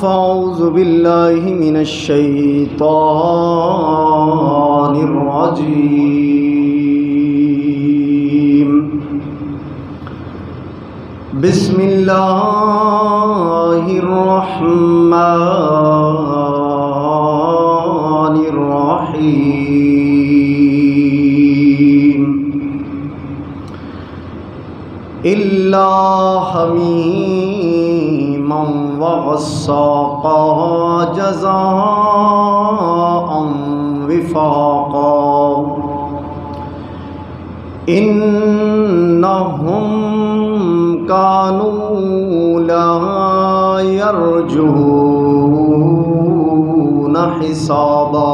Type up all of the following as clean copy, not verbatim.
फ़अऊज़ु बिल्लाहि मिनश्शैतानिर्रजीम। बिस्मिल्लाहिर्रहमानिर्रहीम। इल्ला हमीमन व गस्साक़ा जज़ाअन विफ़ाक़ा। इन्नहुम कानू ला यरजून हिसाबा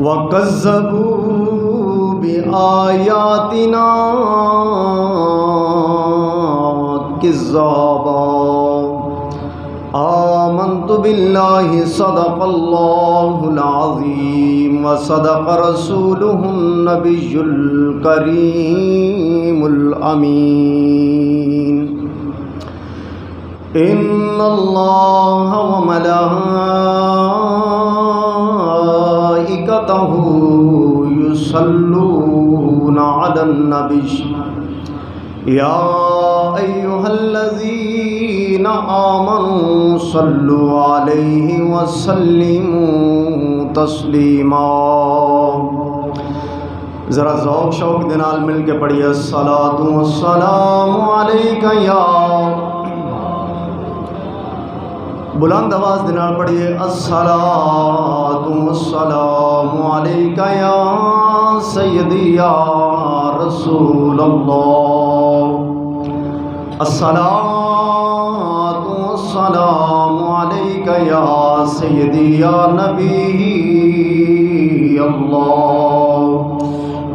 व कज़्ज़बू बिआयातिना किज़्ज़ाबा। आमन्तु बिल्लाहि सदक़ल्लाहुल अज़ीम व सदक़ रसूलुहुन नबियुल करीमुल अमीन। इन्नल्लाह व मलाइकतहु युसल्लूना अलन नबी या अय्युहल्लज़ीना आमनू सल्लु अलैहि व सल्लिमू तस्लीमा। ज़रा ज़ौक़ शौक़ दे नाल मिल के पढ़िए अस्सलातु वस्सलामु अलैका या। बुलंद आवाज़ दे नाल पढ़िए अस्सलातु वस्सलामु अलैका या सय्यदी या रसूल अल्लाह। अस्सलातु वस्सलामु अलैका या सय्यदी या नबी अल्लाह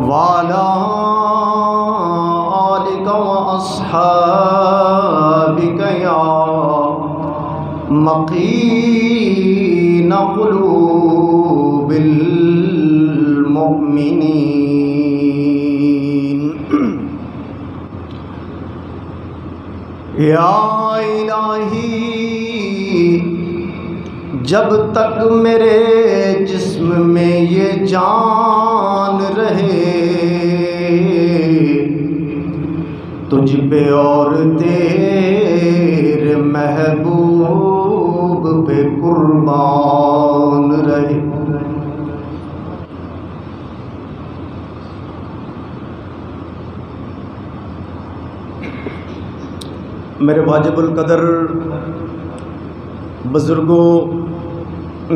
वाला आलिका व अस्हाबिका या मकीन क़ुलूबिल मुमिनीन। या इलाही जब तक मेरे जिस्म में ये जान रहे तुझ पे और तेरे महबूब पे कुर्बान रहे। मेरे वाजिबुल कदर बुज़ुर्गों,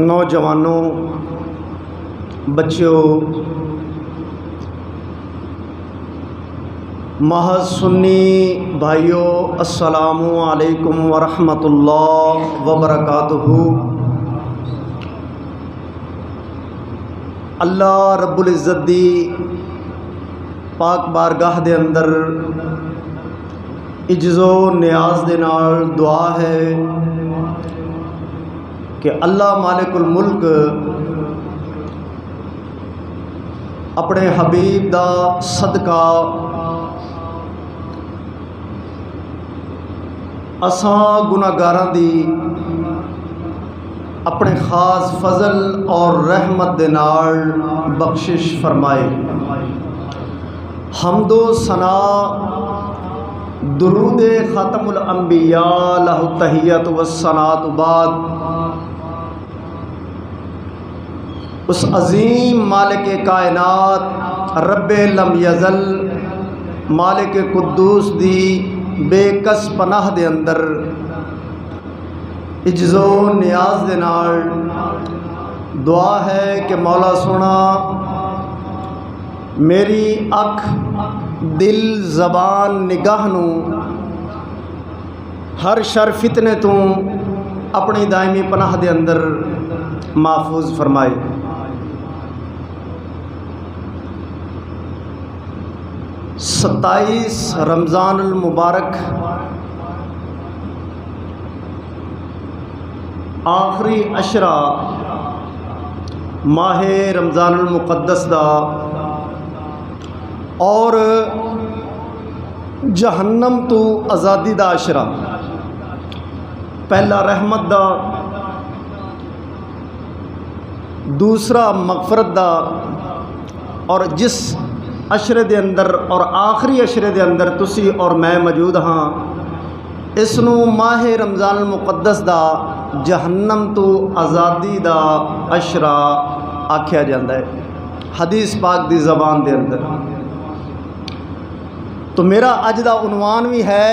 नौजवानों, बच्चों, महज़ सुन्नी भाइयों, अस्सलामु अलैकुम व रहमतुल्लाह व बरकातुहू। अल्लाह रब्बुल इज़्ज़त दी पाक बारगाह दे अंदर इज्ज़ो नियाज दे नाल दुआ है कि अल्लाह मालिकुल मुल्क अपने हबीब दा सदका असां गुनाहगारां दी अपने ख़ास फजल और रहमत दे नाल बख्शिश फरमाए। हम्दो सना दुरूद ख़ातमुल अंबिया लहु तहियत व सनात बाद उस अज़ीम मालिक कायनात रब्बे लम यज़ल मालिक कुद्दूस दी बेकस पनाह दे अंदर इज्ज़ो नियाज दे नाल दुआ है कि मौला सोना मेरी अख दिल ज़बान निगाह नूं हर शर फितने तो अपनी दायमी पनाह दे अंदर महफूज फरमाए। 27 रमज़ानुल मुबारक आखिरी अशरा माह रमज़ानुल मुक़द्दस दा और जहन्नम तो आज़ादी दा अशरा पहला रहमत दा, दूसरा मगफरत दा, और जिस अशरे दे अंदर और आखिरी अशरे दे अंदर तुसी और मैं मौजूद हाँ, इसनू माह रमज़ान मुक़द्दस दा जहन्नम तो आज़ादी दा अशरा आख्या जाता है हदीस पाक दी ज़बान दे अंदर। तो मेरा अज दा उनवान भी है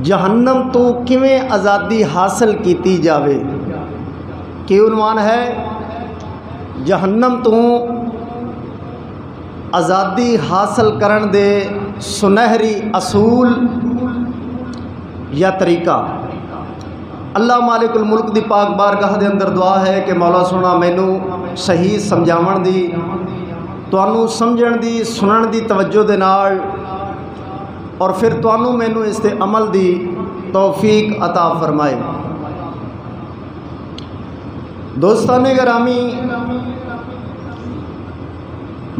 जहन्नम तो किवें आज़ादी हासिल की जावे। कि उनवान है जहन्नम तो आज़ादी हासिल करन दे सुनहरी असूल या तरीका। अल्लाह मालिकुल मुल्क दी पाक बारगाह दे अंदर दुआ है कि मौला सोना मैनू सही समझावन दी, तुहानू समझण दी, सुनन दी तवज्जो दे नाल, और फिर तुहानू मैनू इस ते अमल दी तौफीक अता फरमाए। दोस्ताने गिरामी,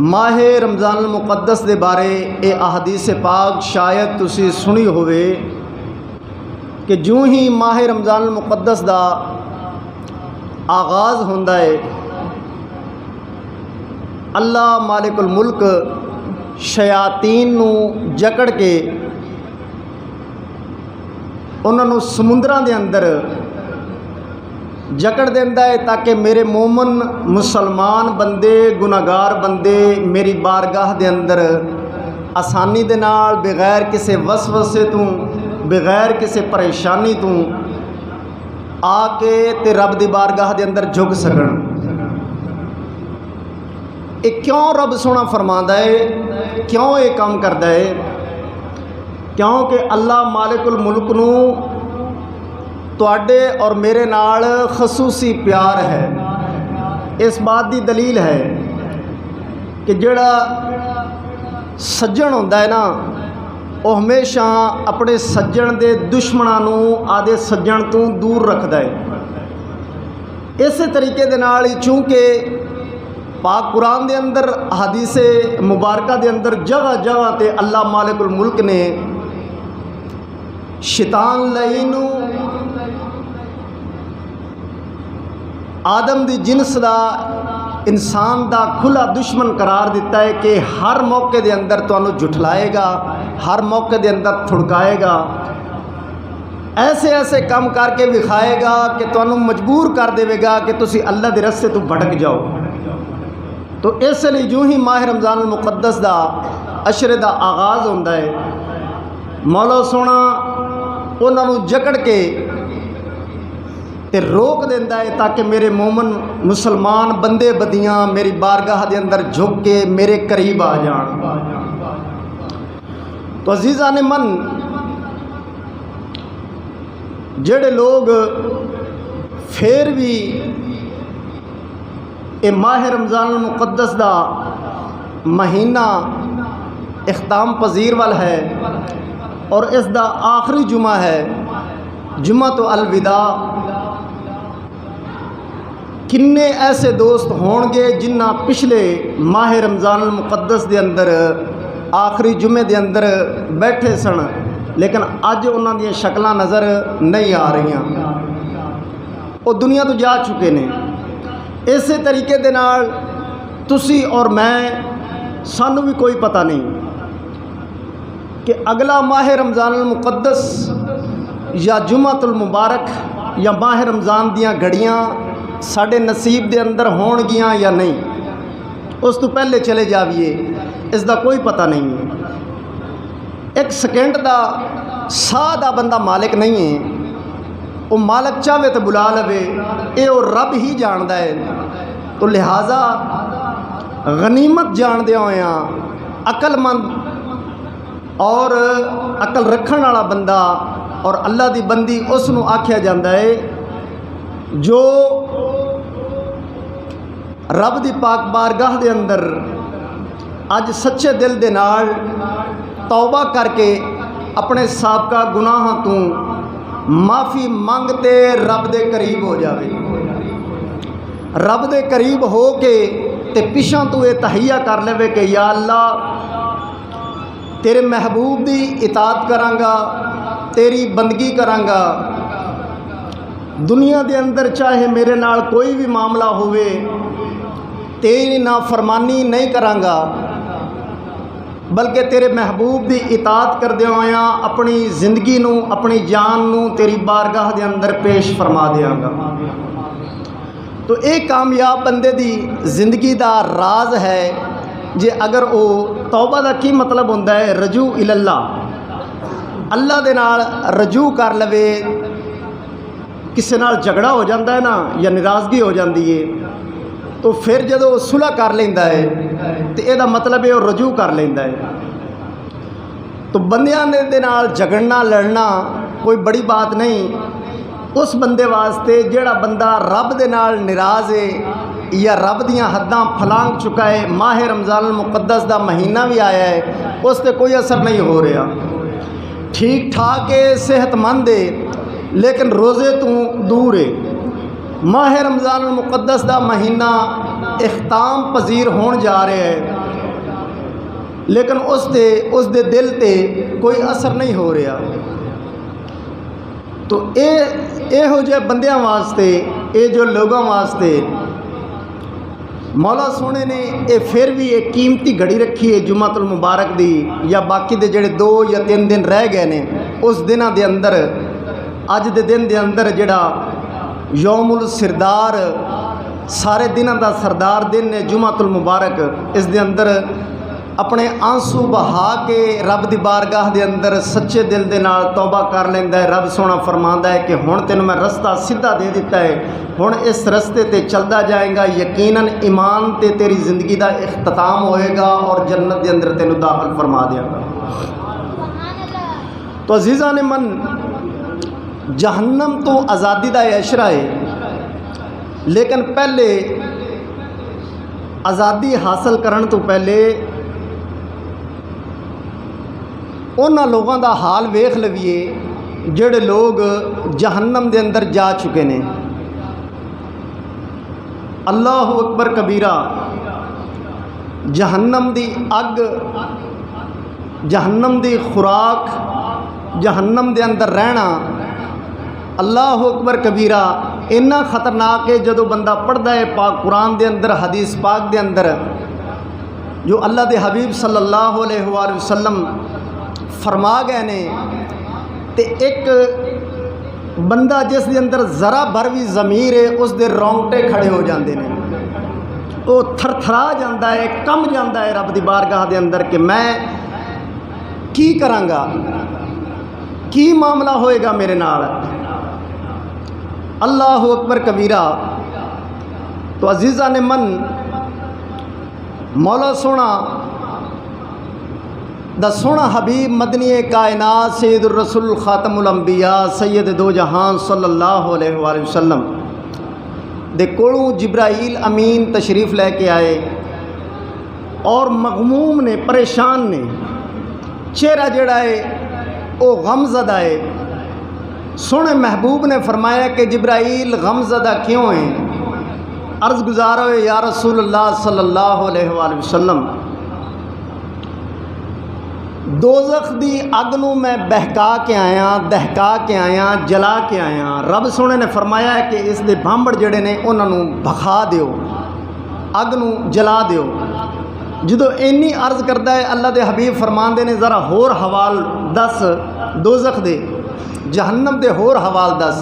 माह रमज़ान मुक़द्दस दे बारे ये अहदीस पाक शायद तुसी सुनी होवे कि जूँ ही माह रमज़ान मुक़द्दस दा आगाज़ होंदा है, अल्लाह मालिकुल मुल्क शयातीन नू जकड़ के उन्होंने समुद्रां दे अंदर जकड़ देंदा है ताकि मेरे मोमन मुसलमान बंदे, गुनाहगार बंदे मेरी बारगाह दे अंदर आसानी दे नाल, बगैर किसी वसवसे तो, बगैर किसी परेशानी तो आके ते रब दी बारगाह दे अंदर झुक सकन। ये क्यों रब सोना फरमांदा है, क्यों ये काम करदा है? क्योंकि अल्लाह मालिकुल मुल्क नू तुहाडे और मेरे नाल खसूसी प्यार है। इस बात की दलील है कि जिहड़ा सज्जन होंदा है ना, वो हमेशा अपने सज्जन के दुश्मनों नू आदे सज्जन तो दूर रखता है। इस तरीके दे नाल ही चूँकि पाक कुरान दे अंदर, हदीसे मुबारका दे अंदर जगह जगह ते अल्लाह मालिकुल मुल्क ने शैतान लईनू आदम दी जिनस दा, इंसान दा खुला दुश्मन करार दिता है कि हर मौके दे अंदर तुहानू झुठलाएगा, हर मौके दे अंदर थुड़काएगा, ऐसे ऐसे काम करके विखाएगा कि तुहानू मजबूर कर देगा कि तुसी अल्लाह दे रस्ते तो भटक जाओ। तो इसलिए जो ही माह रमज़ान मुक़द्दस दा अशरे दा आगाज़ होंदा है, मौला सोना उन्होंने जकड़ के ते रोक देंदा है ताकि मेरे मोमन मुसलमान बंदे बदियाँ मेरी बारगाह दे अंदर झुक के मेरे करीब आ जान। तो अजीज़ा ने मन, जेड़े लोग फिर भी ये माह रमज़ान मुक़द्दस दा महीना इख्ताम पजीर वाल है और इस दा आखिरी जुमा है, जुमा तो अलविदा। किन्ने ऐसे दोस्त होंगे जिन्ना पिछले माह रमज़ान मुक़द्दस दे अंदर आखिरी जुमे दे अंदर बैठे सन, लेकिन अज उन्हां दी शक्लां नज़र नहीं आ रही, वो दुनिया तो जा चुके ने। इस तरीके दे नाल तुसी और मैं, सानू भी कोई पता नहीं कि अगला माह रमज़ान मुक़द्दस या जुमातुल मुबारक या माह रमज़ान दियाँ घड़ियाँ साढ़े नसीब दे अंदर होणगियां या नहीं। उस तो पहले चले जाइए, इसका कोई पता नहीं है। एक सेकेंड का साह का बंदा मालिक नहीं है, वो मालिक चाहे तो बुला लवे, ये वो रब ही जानता है। तो लिहाजा गनीमत जानदे होया अकलमंद और अकल रखने वाला बंदा और अल्लाह की बंदी उसनू आख्या जाता है जो रब दी पाक बारगाह दे अंदर अज सच्चे दिल दे नाल तौबा करके अपने साबका गुनाहां तो माफ़ी मंगते रब दे करीब हो जावे। रब दे करीब हो के ते पिछां तो ये तहैया कर लेवे कि या अल्लाह तेरे महबूब दी इताअत करांगा, तेरी बंदगी करांगा, दुनिया के अंदर चाहे मेरे नाल कोई भी मामला होवे तेरी नाफरमानी नहीं करांगा, बल्कि तेरे महबूब की इताअत करदे होया अपनी जिंदगी नू अपनी जान नू तेरी बारगाह के अंदर पेश फरमा देंगा। तो एक कामयाब बंदे की जिंदगी का राज है जे अगर वो तौबा का की मतलब होंदा है रजू इल्ला, अल्लाह दे नाल रजू कर लवे। किसी नाल झगड़ा हो जाता है ना या नाराज़गी हो जाती है तो फिर जो सुलह कर लेंदा है तो यदा मतलब है वो रजू कर लेंदा है। तो बंदियां दे नाल झगड़ना लड़ना कोई बड़ी बात नहीं उस बंदे वास्ते जेड़ा बंदा रब दे नाल नाराज़ है या रब दियां हद्दां फलांग चुका है। माह रमज़ान मुक़द्दस का महीना भी आया है, उस पर कोई असर नहीं हो रहा, ठीक ठाक है, सेहतमंद है, लेकिन रोज़े तो दूर है। माह रमज़ान मुक़द्दस का महीना इख्ताम पजीर होने जा रहा है, लेकिन उसके दिल पे कोई असर नहीं हो रहा। तो यहो जे बंदियां वास्ते, ये जो लोगों वास्ते मौला सोने ने ये फिर भी एक कीमती घड़ी रखी है जुम्मतुल मुबारक दी, या बाकी दे जेड़े 2 या 3 दिन रह गए ने उस दिनों के अंदर, अज दे दिन के अंदर जेड़ा यौमुल सिरदार सारे दिनों का सरदार दिन है जुम्मतुल मुबारक, इस दे अंदर अपने आंसू बहा के रब की बारगाह के अंदर सच्चे दिल के नाल तौबा कर लेंदा है। रब सोना फरमांदा है कि हुण तेनों मैं रस्ता सीधा दे दिता है, हुण इस रस्ते ते चलदा जाएगा, यकीनन ईमान ते तेरी ज़िंदगी का इख्तिताम होएगा और जन्नत के अंदर तेनों दाखिल फरमा देगा। तो अजीज़ान ने मन, जहन्नम तो आज़ादी का ऐशरा है, लेकिन पहले आज़ादी हासिल करने तो पहले उन्हां लोगों का हाल वेख लवीए जेड़े लोग जहन्नम के अंदर जा चुके ने। अल्लाह अकबर कबीरा, जहन्नम की अग, जहन्नम की खुराक, जहन्नम के अंदर रहना, अल्लाह अकबर कबीरा इन्ना खतरनाक है। जो बंदा पढ़ता है पाक कुरान के अंदर, हदीस पाक के अंदर जो अल्लाह के हबीब सल्लल्लाहु अलैहि वसल्लम फरमा गए ने, ते एक बंदा जिस दे अंदर ज़रा भर भी ज़मीर है उसके रोंगटे खड़े हो जाते हैं, वो थरथरा जाता है, कम जाता है रब की बारगाह के अंदर कि मैं की करांगा, की मामला होएगा मेरे नाल। अल्लाह अकबर कबीरा। तो अजीज़ा ने मन, मौला सोना दा सोना हबीब मदनी कायनात सैयदुर रसूल खातमुल अंबिया सैयद दो जहान सल्लल्लाहु अलैहि वसल्लम दे कोलों जिब्राईल अमीन तशरीफ़ लैके आए और मगमूम ने, परेशान ने, चेहरा जड़ा है वो गमज़दा है। सोने महबूब ने फरमाया कि जिब्राईल गमज़दा क्यों है? अर्ज़ गुज़ारो या रसूलल्लाह सल्लल्लाहु अलैहि वसल्लम, दोज़ख दी अग नूं मैं बहका के आया, दहका के आया, जला के आया। रब सोने ने फरमाया है कि इस दे भांबड़ जड़े ने उन्होंने भखा दिओ, अग नूं जला दिओ। जो इन्नी अर्ज़ करता है अल्लाह के हबीब फरमांदे ने ज़रा होर हवाल दस, दोज़ख दे जहन्नम दे होर हवाल दस।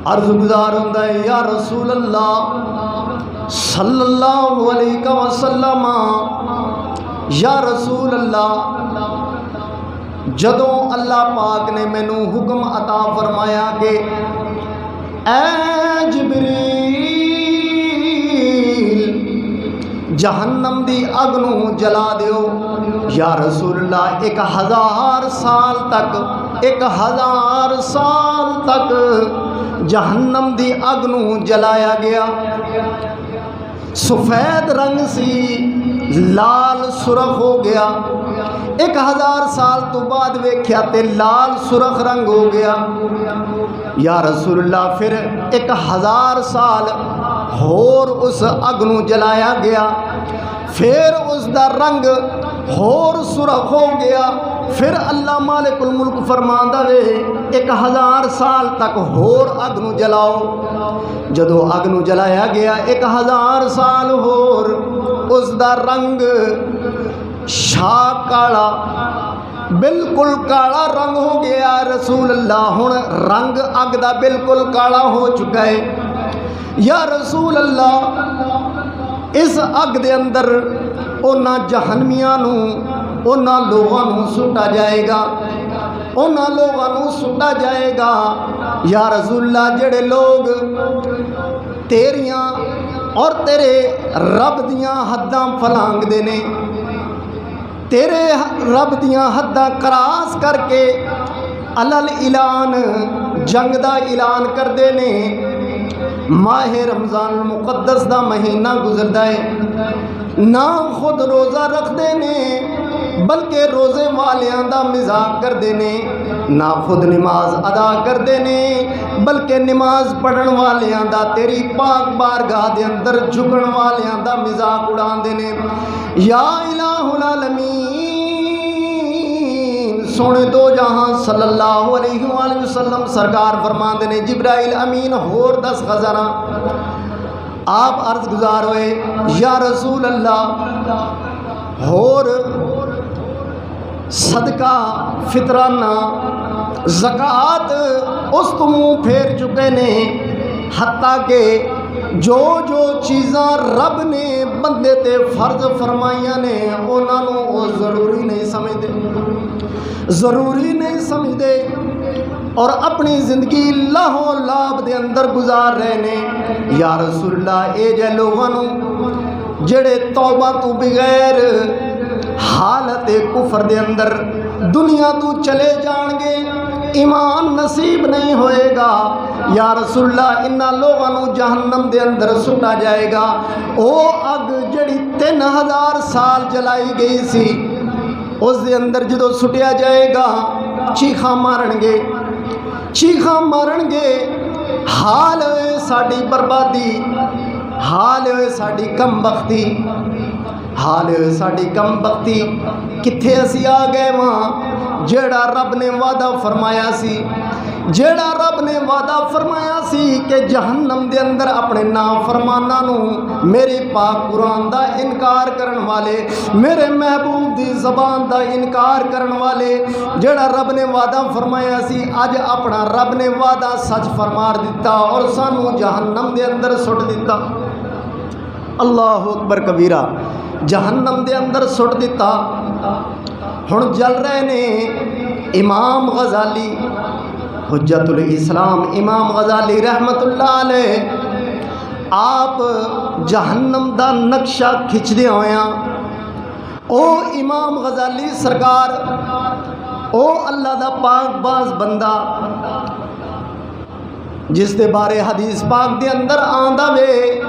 अर्ज़ गुज़ार हुंदा है या रसूल अल्लाह सल्लल्लाहु अलैहि वसल्लम, या रसूल अल्लाह, जदों अल्लाह पाक ने मैनू हुक्म अता फरमाया कि ऐ जिब्रील जहन्नम दी अग नूं जला दिओ, या रसूल अल्लाह 1000 साल तक, 1000 साल तक जहन्नम दी अग नूं जलाया गया। सफ़ेद रंग सी लाल सुरख हो गया। 1000 साल तो बाद वेख्या ते लाल सुरख रंग हो गया। या रसूलुल्लाह फिर 1000 साल होर उस अग नूं जलाया गया, फिर उसका रंग होर सुरख हो गया। फिर अल्लाह मालिकुल मुल्क फरमांदा वे 1000 साल तक होर अग नूं जलाओ। जदों अग नूं जलाया गया 1000 साल होर उसका रंग शाह काला, बिल्कुल काला रंग हो गया। रसूल अल्लाह हुण रंग अग दा बिल्कुल काला हो चुका है। या रसूल अल्लाह इस अग दे अंदर उन्हां जहन्नमियां नूं उन्हां लोगां नूं सुटा जाएगा, उन्हां लोगां नूं सुटा जाएगा। या रसूल अल्लाह जेड़े लोग तेरियां और तेरे रब दियां हद्दां फलांगदे ने, तेरे रब दियां हद्दां क्रॉस करके अलल ऐलान जंग दा ऐलान करते ने। माहे रमज़ान मुकद्दस दा महीना गुजरदा है, ना खुद रोज़ा रखते ने बल्कि रोज़े वालियां दा मजाक करते ने, ना खुद नमाज अदा करते ने बल्कि नमाज पढ़न वालियां दा तेरी पाक बारगाह दे अंदर झुकण वालियां दा मजाक उड़ाते ने। या इलाहुल आलमीन सोने दो जहां सल्लल्लाहु अलैहि वसल्लम सरकार फरमाते ने जिब्राइल अमीन होर 10 खजाना। आप अर्ज गुजार हुए या रसूल अल्लाह होर सदका फितराना ज़कात उस तो मुँह फेर चुके ने, हत्ता के जो जो चीज़ां रब ने बंदे ते फर्ज फरमाइया ने उन्होंने वो ज़रूरी नहीं समझते, ज़रूरी नहीं समझते और अपनी ज़िंदगी लाहो लाभ दे अंदर गुजार रहे ने। या रसूलल्लाह ए जे लोगों जेड़े तौबा तो बगैर हालत कुफर दे अंदर दुनिया तो चले जाएंगे, ईमान नसीब नहीं होएगा। या रसूलल्लाह इन्हां लोगों को जहन्नम दे अंदर सुटा जाएगा। वो अग जड़ी 3000 साल जलाई गई सी उस दे अंदर जो सुटिया जाएगा चीखा मारनगे, चीखा मारनगे। हाल होए साड़ी बर्बादी, हाल होए साड़ी कम बख्ती, हाल होए साड़ी कम बख्ती। कित्थे असी आ गए वहाँ जेड़ा रब ने वादा फरमाया सी, जेड़ा रब ने वादा फरमाया सी कि जहन्नम दे अंदर अपने नाफरमाना नूं मेरी पाक कुरान दा इनकार करन वाले, मेरे महबूब दी ज़बान दा इनकार करन वाले जेड़ा रब ने वादा फरमाया सी अज अपना रब ने वादा सच फरमा दिता और सानू जहन्नम दे अंदर सुट दिता। अल्लाह अकबर कबीरा, जहन्नम दे अंदर सुट दिता। हुण जल रहे ने इमाम गज़ाली हुज्जतुल इस्लाम इमाम गज़ाली रहमतुल्लाह अलैह आप जहन्नम दा नक्शा खिंचदे होया ओ इमाम गज़ाली सरकार ओ अल्लाह दा पाक बाज बंदा जिस दे बारे हदीस पाक दे अंदर आंदा वे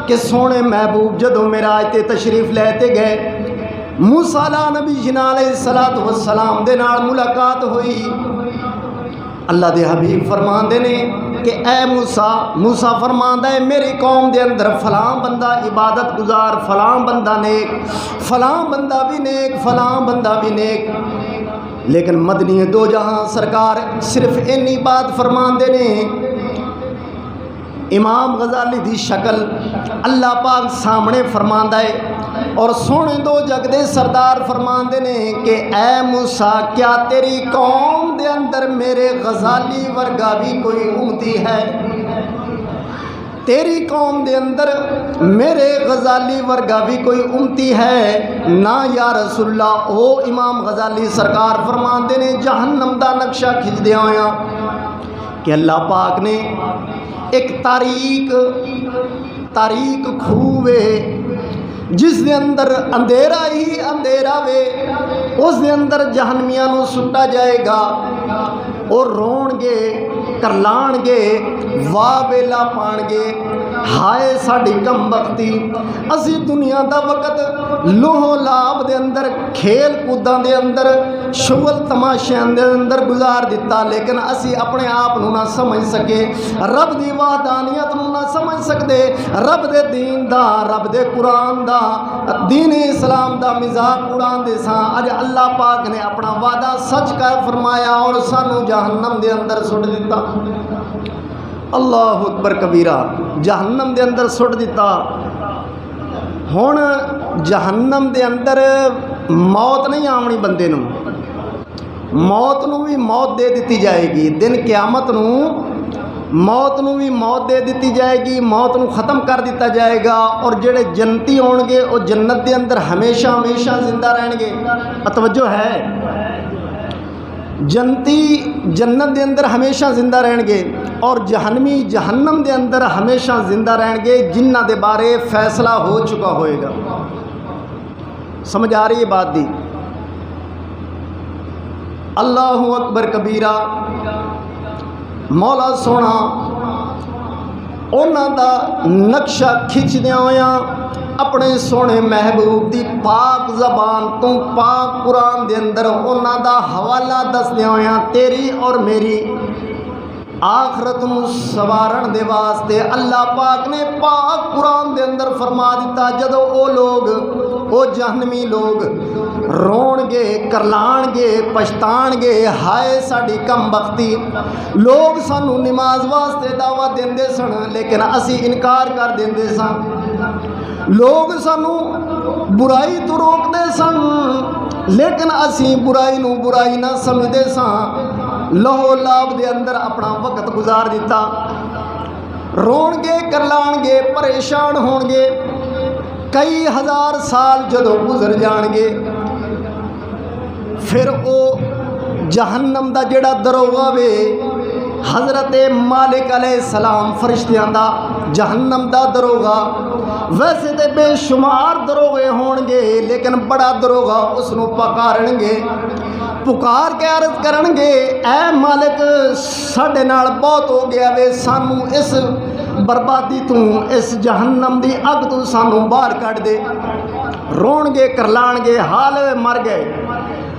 कि सोने महबूब जदों मेराज ते तशरीफ लेते गए, मूसा नबी अलैहिस्सलातु वस्सलाम दे नाल मुलाकात हुई। अल्लाह दे हबीब फरमाते ने कि ए मूसा, मूसा फरमांदा है मेरी कौम दे अंदर फलां बंदा इबादत गुजार, फलां बंदा नेक, फलां बंदा भी नेक, फलां बंदा भी नेक। लेकिन मदनी दो जहां सरकार सिर्फ इन्नी बात फरमाते ने। इमाम गज़ाली दी शक्ल अल्लाह पाक सामने फरमांदा है और सोने दो जगदे सरदार फरमाते ने कि ऐ मूसा क्या तेरी कौम दे अंदर मेरे गज़ाली वर्गा भी कोई उम्मती है? तेरी कौम दे अंदर मेरे गज़ाली वर्गा भी कोई उम्मती है ना? या रसूलल्लाह ओ इमाम गज़ाली सरकार फरमाते ने जहन्नम दा नक्शा खिंचदे होया कि अल्लाह पाक ने एक तारीक खूवे जिस दे अंदर अंधेरा ही अंधेरा वे, उस दे अंदर जहन्नमियां नूं सुट्टा जाएगा और रोणगे करलाणगे वाह वेला पाणगे हाय साड़ी कम बख्ती, असी दुनिया का वक्त लोहो लाभ दे अंदर, खेल कूदा दे अंदर, शुगल तमाशियां दे अंदर गुजार दिता, लेकिन असी अपने आप नूं ना समझ सके, रब दी वहदानियत नूं ना समझ सकते, रब दे दीन दा, रब दे कुरान दा, दीन इस्लाम दा मजाक उड़ाते सां। अज अल्लाह पाक ने अपना वादा सच कर फरमाया और सानू जहन्नम दे अंदर सुट दिता। अल्लाह अकबर कबीरा, जहन्नम दे अंदर सुट दिता। हुण जहन्नम दे अंदर मौत नहीं आवनी बंदे नूं, मौत नूं भी मौत दे दी जाएगी। दिन क़यामत नूं मौत नूं भी मौत दे दी जाएगी, मौत नूं ख़त्म कर दिता जाएगा। और जेड़े जन्नती होणगे वो जन्नत दे अंदर हमेशा हमेशा जिंदा रहणगे। तवज्जो है, जन्नती जन्नत दे अंदर हमेशा जिंदा रहणगे और जहन्नमी जहन्नम दे अंदर हमेशा जिंदा रहणगे, जिन्हां दे बारे फैसला हो चुका होएगा। समझ आ रही है बात दी? अल्लाहु अकबर कबीरा। मौला सोना उन्हां दा नक्शा खिंचदियां होया अपने सोने महबूब की पाक जबान तो पाक कुरान दे अंदर उन्हां दा हवाला दसदियां होया तेरी और मेरी आखरत नूं सवारण दे वास्ते अल्लाह पाक ने पाक कुरान दे अंदर फरमा दिता, जदों वो लोग वो जहन्नमी लोग रोणगे, करलाणगे, पछताणगे, हाय साड़ी कम बख्ती। लोग सानू नमाज वास्ते दावा देंदे सन लेकिन असी इनकार कर देंदे सन। लोग सानू बुराई तो रोकते सन लेकिन असी बुराई नू बुराई ना समझते सन। लहो लाभ दे अंदर अपना वक्त गुजार दिता। रोणगे, करलाणगे, परेशान होणगे, कई हज़ार साल जदों गुजर जाणगे, फिर वो जहन्नम दा जेड़ा दरोगा वे हज़रत मालिक अलैहिस्सलाम फरिश्तियां दा जहन्नम दा दरोगा, वैसे तो बेशुमार दरोगे होणगे लेकिन बड़ा दरोगा उसनूं पकारनगे, पुकार के अर्ज करनगे, ऐ मालिक साडे नाल बहुत हो गया वे, सानू इस बर्बादी तू, इस जहन्नम दी अग तू सानू बाहर कढ़ दे। रोणगे, करलाणगे, हाल मर गए।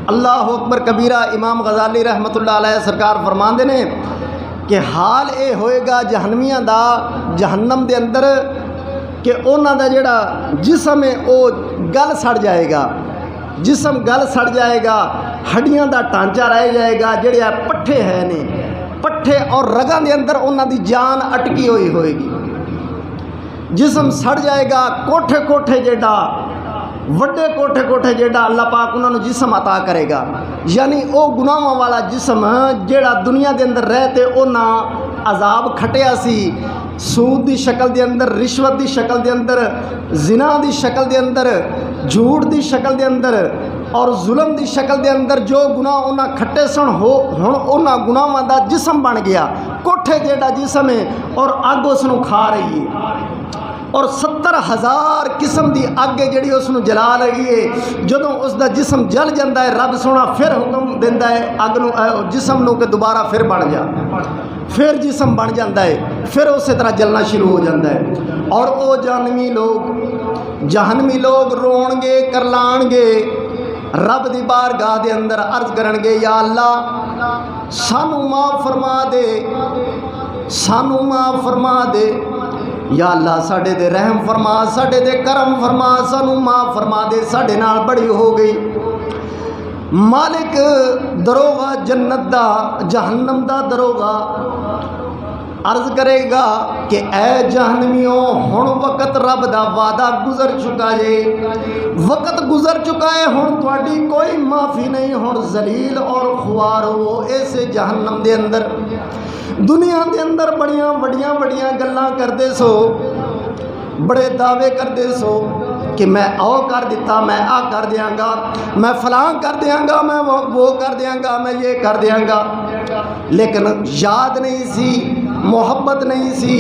अल्लाह अकबर कबीरा। इमाम गजाली रहमतुल्लाह अलैह सरकार फरमांदे ने कि हाल ये होएगा जहन्नमियां दा जहन्नम दे अंदर कि उन्हां दा जेड़ा जिस्म है वो गल सड़ जाएगा, जिस्म गल सड़ जाएगा, हड्डियां दा ढांचा रह जाएगा, जेड़े पट्ठे है ने पट्ठे और रगां दे अंदर उन्हां दी जान अटकी हुई होएगी, जिस्म सड़ जाएगा। कोठे कोठे जेड़ा वड्डे कोठे कोठे जेड़ा अल्लाह पाक उन्होंने जिस्म अता करेगा, यानी वो गुनाहां वाला जिस्म जेड़ा दुनिया के अंदर रहते उन्हें अजाब खटिया सी, सूद की शक्ल के अंदर, रिश्वत की शक्ल के अंदर, जिना की शक्ल के अंदर, झूठ की शक्ल के अंदर और जुल्म की शक्ल के अंदर जो गुनाह उन्हें खट्टे सन हो हुण उन्हां गुनाहां दा जिस्म बन गया, कोठे जेड़ा जिस्म है और अग उसनूं खा रही है और 70,000 किस्म की अग जी उसनूं जला रही है। जदों उसका जिस्म जल जाता है रब सोना फिर हुक्म देता है अग नूं जिस्म नूं कि दोबारा फिर बन जा, फिर जिस्म बन जाता है, फिर उस तरह जलना शुरू हो जाता है। और वो जहन्नमी लोग रोणगे, करलाणगे, रब दी बारगाह दे अंदर अर्ज करनगे, या अल्लाह सानू माफ़ फरमा दे, सानू माफ़ फरमा दे, या अल्लाह साडे ते रहम फरमा, साडे ते करम फरमा, सानू माफ़ फरमा दे, साडे नाल बड़ी हो गई। मालिक दरोगा जन्नत दा जहन्नम दा दरोगा अर्ज करेगा कि ऐ जहन्नमियों हुण वक्त रब दा वादा गुजर चुका जे, वक्त गुजर चुका है, हुण तुहाडी कोई माफ़ी नहीं, हुण जलील और खुआर हो इस जहन्नम दे अंदर। दुनिया के अंदर बड़ियां वड्डियां वड्डियां गल्लां करदे सो, बड़े दावे करदे सो कि मैं ओ कर दिता, मैं आ कर देंगा, मैं फलां कर देंगा, मैं वो कर देंगा, मैं ये कर देंगा, लेकिन याद नहीं सी, मोहब्बत नहीं सी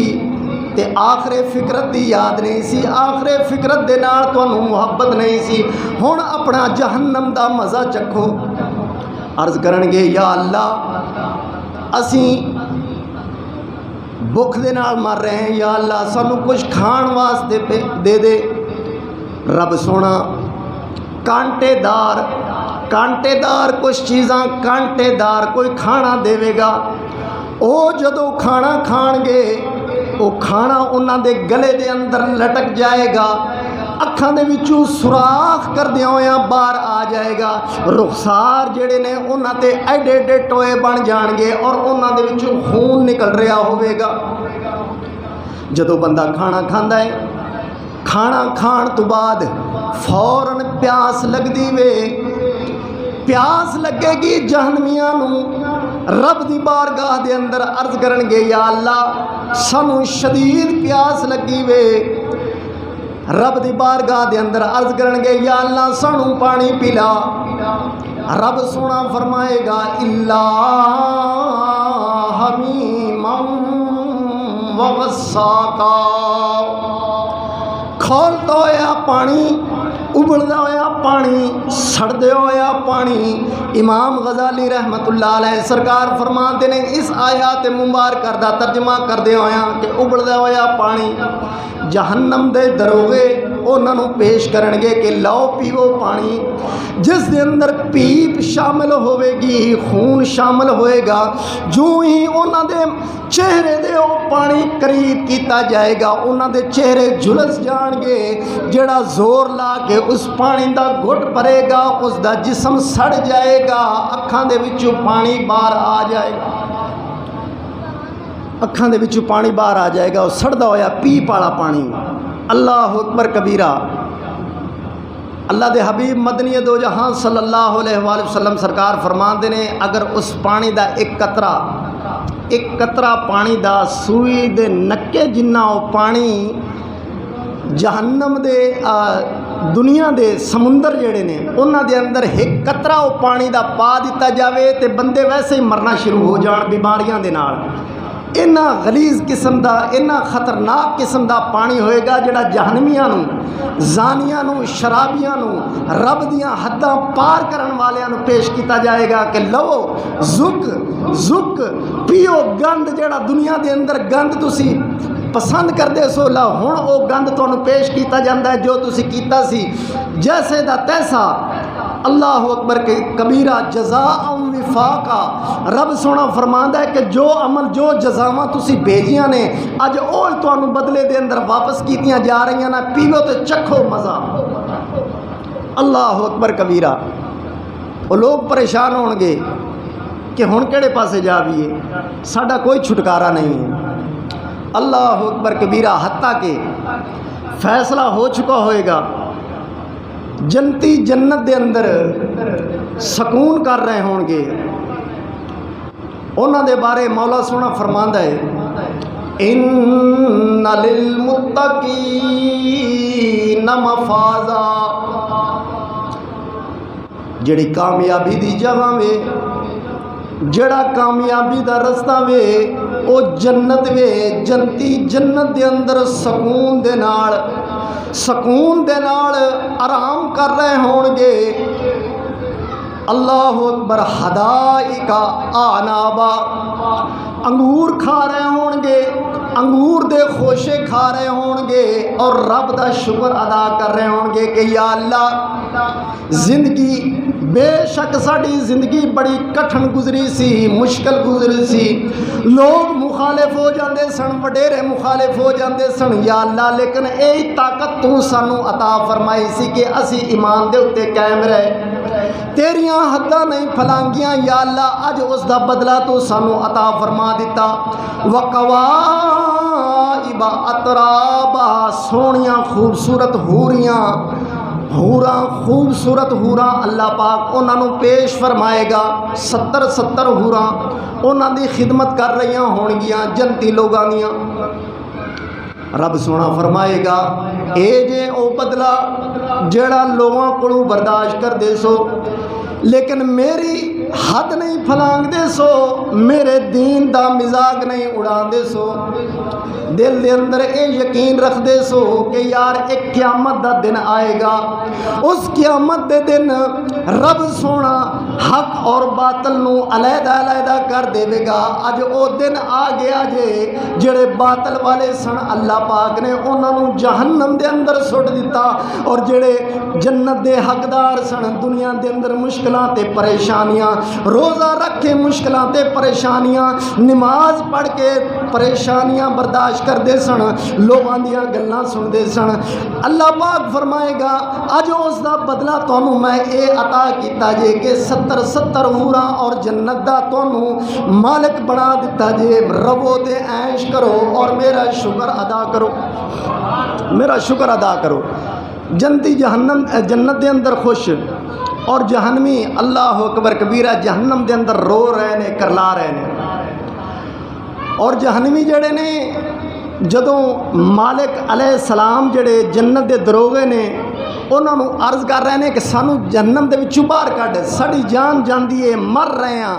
ते आखरे फिक्रत की याद नहीं सी, आखरे फिक्रत दे नाल तुहानू मुहब्बत नहीं सी। हुण अपना जहन्नम दा मज़ा चखो। अर्ज करनगे, या अल्लाह असी भुख दे नाल मर रहे हैं, या अल्लाह सानू कुछ खाण वास्ते दे दे। रब सोना कांटेदार कुछ चीज़ां कांटेदार कोई खाना देवेगा। वो जदों खाना खाणगे वो खाना उन्हां दे गले दे अंदर लटक जाएगा, अखां दे विचों सुराख करदियां होइयां बाहर आ जाएगा। रुखसार जिहड़े ने उन्हां ते एडे एडे टोए बन जाणगे और उन्हां दे विचों खून निकल रहा होवेगा। जदों बंदा खाना खांदा है, खाना खाण तो बाद फौरन प्यास लगदी वे, प्यास लगेगी जहन्नमियां नूं रब दी बारगाह दे अंदर अर्ज करनगे, या अल्लाह सानू शदीद प्यास लगी वे। रब दी बारगाह दे अंदर अर्ज करनगे, या अल्लाह सानू पानी पिला। रब सोना फरमाएगा, इल्ला हमीमम व गस्साका, खौलता होया पानी, उबलदा होया पानी, सड़दे होया पानी। इमाम गजाली रहमतुल्लाह अलैह सरकार फरमाते ने इस आयत मुबारक दा तर्जमा करदे होया कि उबलदा होया पानी जहन्नम दे दरोगे उन्होंने पेश करनगे कि लो पीवो पानी, जिस दे अंदर पीप शामिल होवेगी, खून शामिल होएगा। जो ही उन्होंने चेहरे दे वो पानी करीब किया जाएगा, उन्होंने चेहरे झुलस जाएंगे। जड़ा जोर ला के उस पानी का घुट भरेगा उसका जिस्म सड़ जाएगा, अखां दे विचों पानी बाहर आ जाएगा, अखां दे विचों पानी बाहर आ जाएगा। और सड़दा होया पीप वाला पानी। अल्लाह अकबर कबीरा। अल्लाह दे हबीब मदनी दो जहां सल्लल्लाहु अलैहि वसल्लम सरकार फरमाते ने, अगर उस पानी का एक कतरा पानी का सूई दे नक्के जिन्ना वो पानी जहन्नम दे दुनिया दे समुंदर जेड़े ने उन्हां दे अंदर एक कतरा वो पानी का पा दिता जाए तो बंदे वैसे ही मरना शुरू हो जान बीमारियां दे नाल। इन्ना गलीज किस्म का इन्ना खतरनाक किस्म का पानी होएगा जिहड़ा जहन्नमियां नूं, जानियां नूं, शराबियां नूं, रब दियां हद्दां पार करन वालियां नूं पेश किया जाएगा कि लवो जुक जुक पियो गंद। जिहड़ा दुनिया दे अंदर गंद तुसी पसंद करते सो, ला हुण वो गंद तुहानूं पेश किया जाता है जो तुसी कीता सी, जैसे दा तैसा। अल्लाह अकबर के कबीरा। जज़ाअ विफाका। रब सोना फरमांदा है कि जो अमल जो जज़ावां तुसी भेजियां ने अज वो तुहानूं बदले दे अंदर वापस कीतियां जा रही ना, पीवो तो चखो मज़ा। अल्लाह अकबर कबीरा। वो लोग परेशान होणगे कि हुण किहड़े पासे जावीए, साडा कोई छुटकारा नहीं है। अल्लाह अकबर कबीरा। हत्ता के फैसला हो चुका होएगा, जनती जन्नत दे अंदर सकून कर रहे होंगे। उन्हां दे बारे मौला सोना फरमांदा है, इन्ना लिल मुत्तकीन मफाज़ा। जिहड़ी कामयाबी दी जगह वे, जड़ा कामयाबी दा रस्ता वे वो जन्नत वे। जनती जन्नत दे अंदर सकून दे नाल आराम कर रहे होंगे। अल्लाह अकबर। हदाइका आनाबा। अंगूर खा रहे होंगे, अंगूर दे खोशे खा रहे होंगे और रब दा शुक्र अदा कर रहे होंगे कि या अल्लाह जिंदगी बेशक साड़ी जिंदगी बड़ी कठिन गुजरी सी, मुश्किल गुजरी सी। लोग मुखालिफ हो जाते सन, वडेरे मुखालिफ हो जाते सन या अल्लाह, लेकिन यही ताकत तू सानू अता फरमाई सी कि असी ईमान दे उत्ते कायम रहे, तेरियां हद्दां नहीं फलांगियां या अल्लाह। अज उसका बदला तू सानू अता फरमा दिता। वकवाइबा अतराबा। सोहणियां खूबसूरत हूरियां, हूरां खूबसूरत हूरां अल्लाह पाक उन्होंने पेश फरमाएगा। 70 हूरां उन्होंने खिदमत कर रही होणगियां जनती लोगों दियां। रब सोना फरमाएगा ए जे ओ बदला जेड़ा लोगों को बर्दाश्त कर दे सो, लेकिन मेरी हद नहीं फलांगदे सो, मेरे दीन दा मजाक नहीं उड़ाते सो। दिल दे अंदर ये यकीन रखते सो कि यार एक क़यामत दा दिन आएगा, उस क़यामत दे दिन रब सोना हक और बातल नू अलहदा अलहदा कर देवेगा। अज वो दिन आ गया जे जेड़े बातल वाले सन अल्लाह पाक ने उन्होंने जहन्नम दे अंदर सुट दिता, और जेड़े जन्नत दे हकदार सन दुनिया दे अंदर मुश्किलां ते परेशानियां, रोज़ा रख के मुश्किलां ते परेशानियां, नमाज पढ़ के परेशानियां बर्दाश्त करते सन, लोगों दियां गल्लां सुनते सन। अल्लाह पाक फरमाएगा अज उसका बदला तुहानू मैं ये अता किया जे कि 70 हूरां और जन्नत दा तुहानू मालिक बना दिता जे। रवो ते ऐश करो और मेरा शुक्र अदा करो, मेरा शुक्र अदा करो। जन्नती जहन्नम जन्नत दे अंदर खुश और जहन्नमी अल्लाह अकबर कबीरा जहन्नम दे अंदर रो रहे ने, करला रहे ने। और जहन्नमी जड़े ने जदों मालिक अलैहिस्सलाम जड़े जन्नत दे दरोगे ने उन्होंने अर्ज़ कर रहे हैं कि सानू जहन्नम दे विचों बाहर कढ़, साड़ी जान जाती है, मर रहे हैं,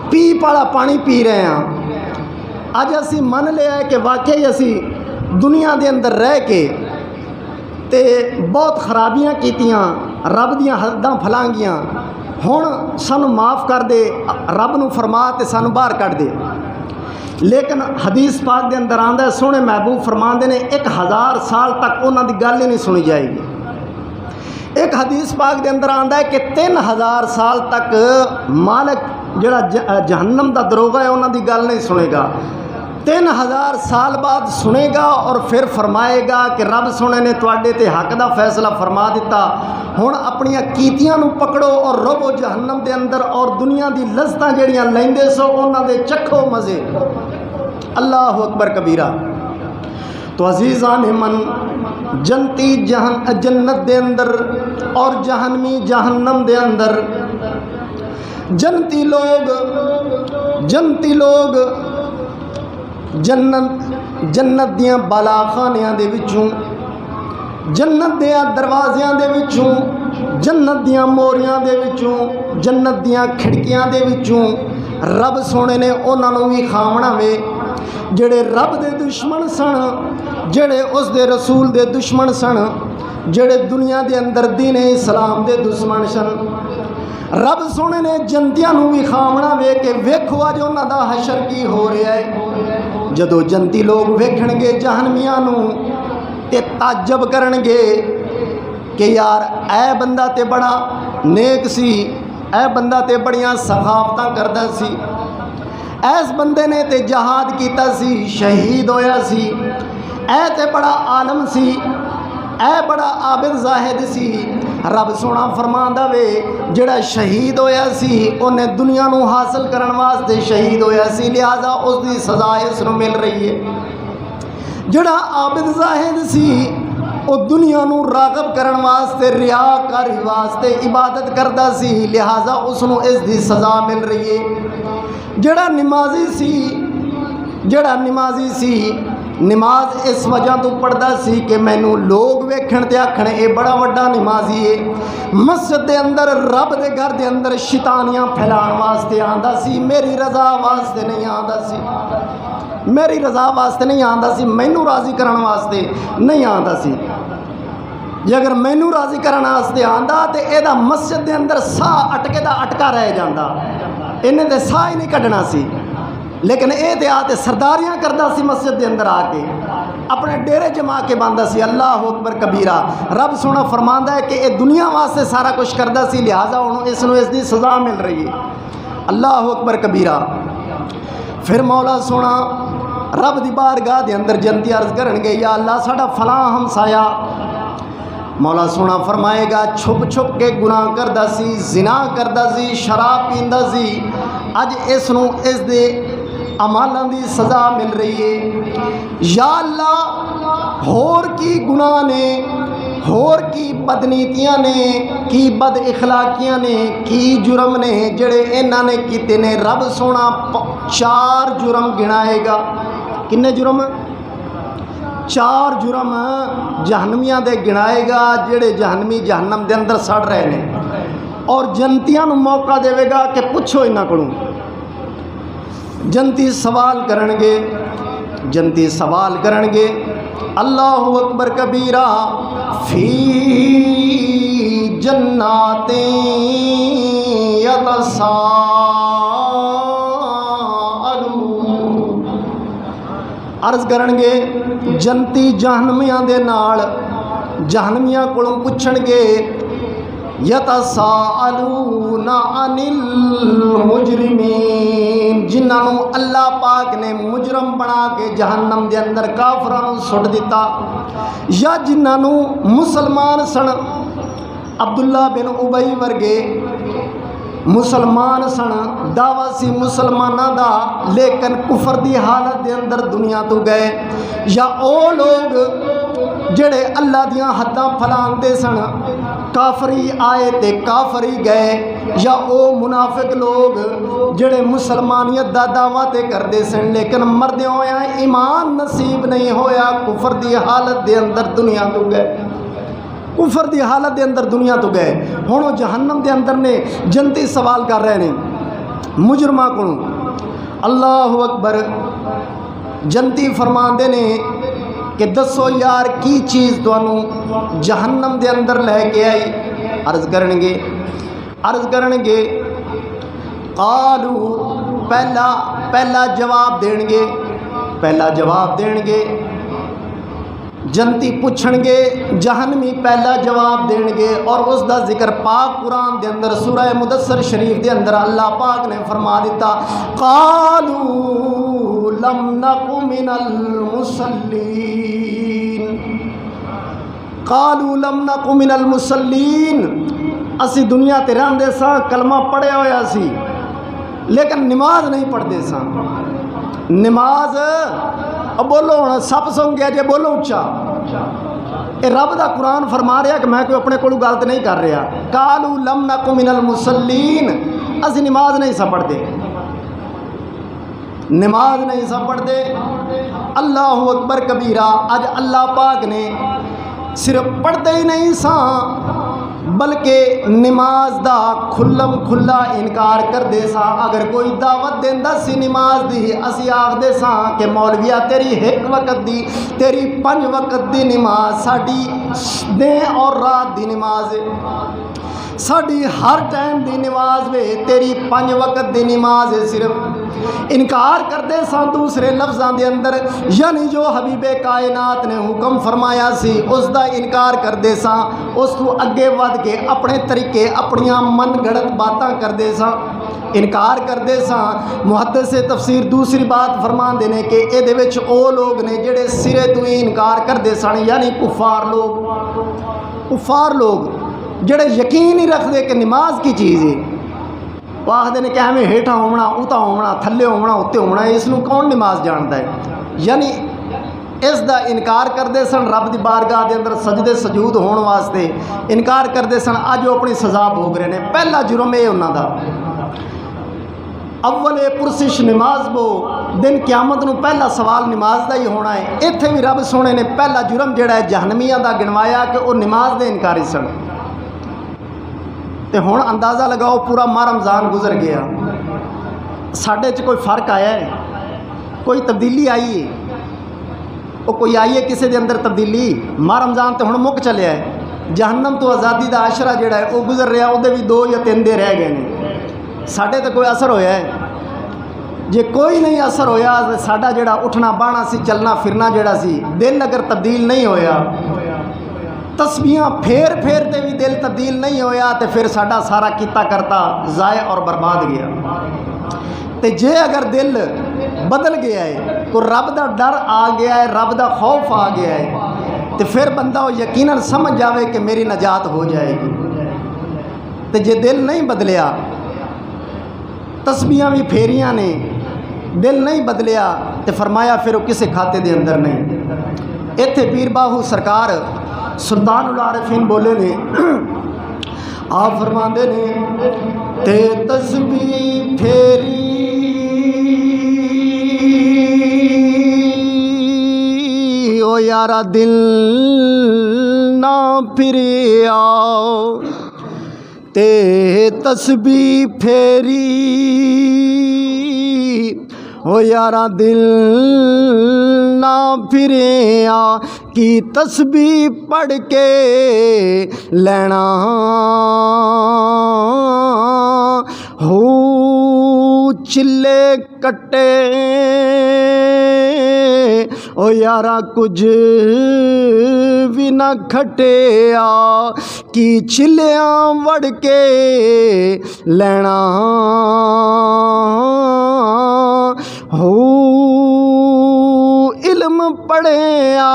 पी वाला पानी पी रहे हैं। अज असी मन लिया है कि वाकई असी दुनिया दे अंदर रह के ते बहुत खराबियां कीतियां, रब दियां हद्दां फलांगियां, हुण सानू माफ़ कर दे, रब नू फरमा ते सानू बाहर कढ़ दे। लेकिन हदीस पाक के अंदर आंदा है, सोहने महबूब फरमाते ने 1000 साल तक उन्हां दी गल ही नहीं सुनी जाएगी। एक हदीस पाक के अंदर आंदा है कि 3000 साल तक मालिक जिहड़ा जहन्नम दा दरोगा है उन्हां दी गल नहीं सुनेगा। 3000 साल बाद सुनेगा और फिर फरमाएगा कि रब सोने ने तुहाडे ते हक दा फैसला फरमा दिता, हुण अपनियां कीतियां नू पकड़ो और रवो जहन्नम दे अंदर और दुनिया दी लज़्ज़तां जिहड़ियां लैंदे सो उन्हां दे चखो मज़े। अल्लाह अकबर कबीरा। तो अजीज़ान मन जन्नती जन्नत दे अंदर और जहन्नमी जहन्नम दे अंदर जन्नती लोग जन्नत दियां बालाखानियां दे विचों, जन्नत दियां दरवाज़ियां दे विचों, जन्नत दियां मोरियां दे विचों, जन्नत दियां खिड़कियां दे विचों रब सोने ने उन्होंने भी खावना वे जेड़े रब दे दुश्मन सन, जेड़े उस दे रसूल दे दुश्मन सन, जेड़े दुनिया दे अंदर दीने इस्लाम दे दुश्मन सन। रब सोने ने जन्नतियां नू भी खावना वे कि वेखो अज उन्हां दा हशर की हो रहा है। जदों जन्नती लोग वेखणगे जहन्नमियां नू ते ताज्जब करनगे कि यार ऐ बंदा ते बड़ा नेक सी, ऐ बंदा ते बड़ियां सखावतां करदा सी, ऐस बंदे ने ते जहाद कीता सी, शहीद होया सी, ऐ ते बड़ा आलम सी, ऐ बड़ा आबिद जाहिद सी। रब सोना फरमांदा वे जिहड़ा शहीद होया सी उन्हें दुनिया नू हासिल करन वास्ते शहीद होया सी, लिहाजा उसकी सज़ा इसनू मिल रही है। जिहड़ा आबिद जाहिद सी वो दुनिया नू रागब करन वास्ते, रियाकारी वास्ते इबादत करदा सी, लिहाजा उसनू इसकी सज़ा मिल रही है। जिहड़ा नमाजी सी नमाज इस वजह तो पढ़ता सी कि मैनू लोग वेखण ते आखण ये बड़ा वड्डा नमाजी है। मस्जिद के अंदर रब के घर के अंदर शैतानियां फैलाने वास्ते आंदा सी, मेरी रज़ा वास्ते नहीं आंदा सी, मेरी रज़ा वास्ते नहीं आंदा सी, मैनू राज़ी करने वास्ते नहीं आंदा सी। जे अगर मैनू राज़ी करने वास्ते आंदा तो यदा मस्जिद के अंदर साह अटके दा अटका रह जाता, इन्हें तो साह ही नहीं कढ़ना सी। लेकिन ये तो आते सरदारियां करता सी, मस्जिद के अंदर आके अपने डेरे जमा के बांधा सी। अल्लाह अकबर कबीरा। रब सोना फरमांदा है कि ये दुनिया वास्ते सारा कुछ करता सी, लिहाजा हुण इसनू इसकी सज़ा मिल रही है। अल्लाह अकबर कबीरा। फिर मौला सोना रब की बारगाह के अंदर जन्नती अर्ज करनगे या अल्लाह साडा फलां हमसाया। मौला सोना फरमाएगा छुप छुप के गुनाह करदा सी, जिना करदा सी, शराब पींदा सी, अज इसनू इस दे अमालां दी सज़ा मिल रही है। या अल्लाह होर की गुनाह ने, होर की बदनीतियां ने, की बद इखलाकियां ने, की जुर्म ने जड़े इन्हां ने कीते ने। रब सोना 4 जुर्म गिनाएगा। किन्ने जुर्म? 4 जुर्म जहन्नमियां दे गिनाएगा, जेड़े जहन्नमी जहन्नम दे अंदर सड़ रहे हैं। और जनतियां नूं मौका देवेगा कि पुछो इन्हां कोलों। जनती सवाल करनगे, जनती सवाल करनगे अल्लाहु अकबर कबीरा फी जन्नाते यतसाअलू। अर्ज करनगे जनती जहन्नमियां दे नाल जहन्नमियां कोलों पुछणगे यतसाअलूना अनिल मुजरिमीन, जिन्हों अल्लाह पाक ने मुजरम बना के जहन्नम के अंदर काफरां नूं सुट दिता, या जिन्हों मुसलमान सन अब्दुल्ला बिन उबई वर्गे मुसलमान सन, दावा सी मुसलमाना दा लेकिन कुफर की हालत के अंदर दुनिया तो गए, या वो लोग जेड़े अल्लाह दियां हद्दां फलांदे सन काफरी आए ते काफरी गए, या वो मुनाफिक लोग जेड़े मुसलमानियत दा दावा ते करते सन लेकिन मरदे होया ईमान नसीब नहीं होया, कुफर की हालत के अंदर दुनिया तो गए, कुफर की हालत के अंदर दुनिया तो गए। हुण वो जहन्नम के अंदर ने जनती सवाल कर रहे हैं मुजरमा को। अल्लाह अकबर। जनती फरमाते ने कि दसो यार की चीज़ तुहानू जहन्नम के अंदर लैके आई। अर्ज करनगे कालू, पहला जवाब देणगे जनती पुछणगे जहन्नमी पहला जवाब देणगे, और उसका जिक्र पाक कुरान के अंदर सूरह मुदस्सर शरीफ के अंदर अल्लाह पाक ने फरमा दिता कालू लम नकु मिनल मुसल्लीन, कालू लम नकु मिनल मुसल्लीन। असी दुनिया ते रहंदे सां, कलमा पढ़िया होया सी लेकिन नमाज नहीं पढ़ते सां। नमाज बोलो हुण सप सौ गया जे बोलो उच्चा, ये रब दा कुरान फरमा रहा कि मैं कोई अपने को गलत नहीं कर रहा। कालू लम नकु मिनल मुसल्लीन, असी नमाज नहीं सा पढ़ते, नमाज नहीं सा पढ़ते। अल्लाहु अकबर कबीरा। अज अल्लाह पाक ने सिर्फ पढ़ते ही नहीं सा बल्कि नमाज दा खुल्लम खुल्ला इनकार करते सा। अगर कोई दावत देंदा सी नमाज दी, असी आखदे सा कि मौलविया तेरी एक वक्त दी, तेरी 5 वक्त दी नमाज, साड़ी दिन और रात दी नमाज, साड़ी हर टाइम दी नमाज वे, तेरी 5 वक्त दी नमाज है। सिर्फ इनकार करते सा दूसरे लफ्ज़ों के अंदर, यानी जो हबीबे कायनात ने हुक्म फरमाया सी उसका इनकार करते सा, उस तो अगे वध के अपने तरीके अपनियां मन गढ़त बातें करते सा, इनकार करते सा। मुहद्दिस तफसीर दूसरी बात फरमाते हैं कि ये वो लोग ने जेड़े सिरे तो ही इनकार करते सन, यानी कुफार लोग जेड़े यकीन ही रखते कि नमाज की चीज़ है। वो आखते हैं कि एवं हेठा होना उता होना थले होना उत्ते होना, इसनूं कौन नमाज जानता है। यानी इसका इनकार करते सन, रब की बारगाह के अंदर सजदे सजूद होने वास्ते इनकार करते सन। अज वो अपनी सज़ा भोग रहे हैं। पहला जुर्म ये उन्हां दा, अव्वले पुरसिश नमाज बो, दिन क्यामत नूं पहला सवाल नमाज का ही होना है। इत्थे भी रब सोने ने पहला जुर्म जिहड़ा है जहन्नमियां दा गिणवाया कि वो नमाज के इनकारी सन। तो हुण अंदाज़ा लगाओ पूरा माह रमज़ान गुजर गया, साढ़े च कोई फ़र्क आया है, कोई तब्दीली आई है, वो कोई आई है किसी के अंदर तब्दीली। माह रमज़ान तो हुण मुक चलिया है, जहन्नम तो आज़ादी का आशरा जिहड़ा है वो गुजर रहा, वो भी 2 या 3 दिन रह गए हैं। साढ़े तो कोई असर होया है? जे कोई नहीं असर होया, साडा जिहड़ा उठना बहना सी चलना फिरना जिहड़ा सी, दिल अगर तब्दील नहीं होया, तस्बीहां फेर ते भी दिल तब्दील नहीं होया, तो फिर साडा सारा किता करता ज़ाय और बर्बाद गया। तो जे अगर दिल बदल गया है, तो रब का डर आ गया है, रब का खौफ आ गया है, तो फिर बंदा वो यकीनन समझ जाए कि मेरी निजात हो जाएगी। तो जे दिल नहीं बदलिया, तस्बीहां भी फेरियां ने, दिल नहीं बदलिया, तो फरमाया फिर वो किसी खाते के अंदर नहीं। इत्थे पीर बाहू सरकार सुल्तानुल आरिफीन बोले ने, आप फरमाते ने ते तस्बीह फेरी ओ यारा दिल ना फिर आओ, ते तस्बीह फेरी हो यारा दिल ना फिरिया की तस्बीह पढ़ के लेना हो चिल्ले कट्टे ओ यारा कुछ भी ना खटिया की चिल्लियां वड़ के लेना हो इल्म पढ़िया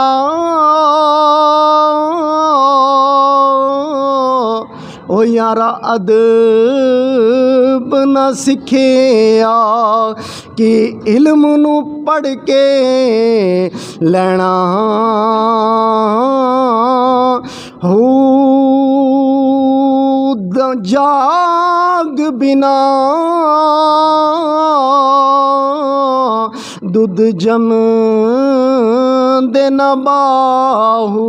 ओ यारा अदब न सिखिया कि इल्म नू पढ़ के लेना हो जाग बिना दूध जम देना बाहू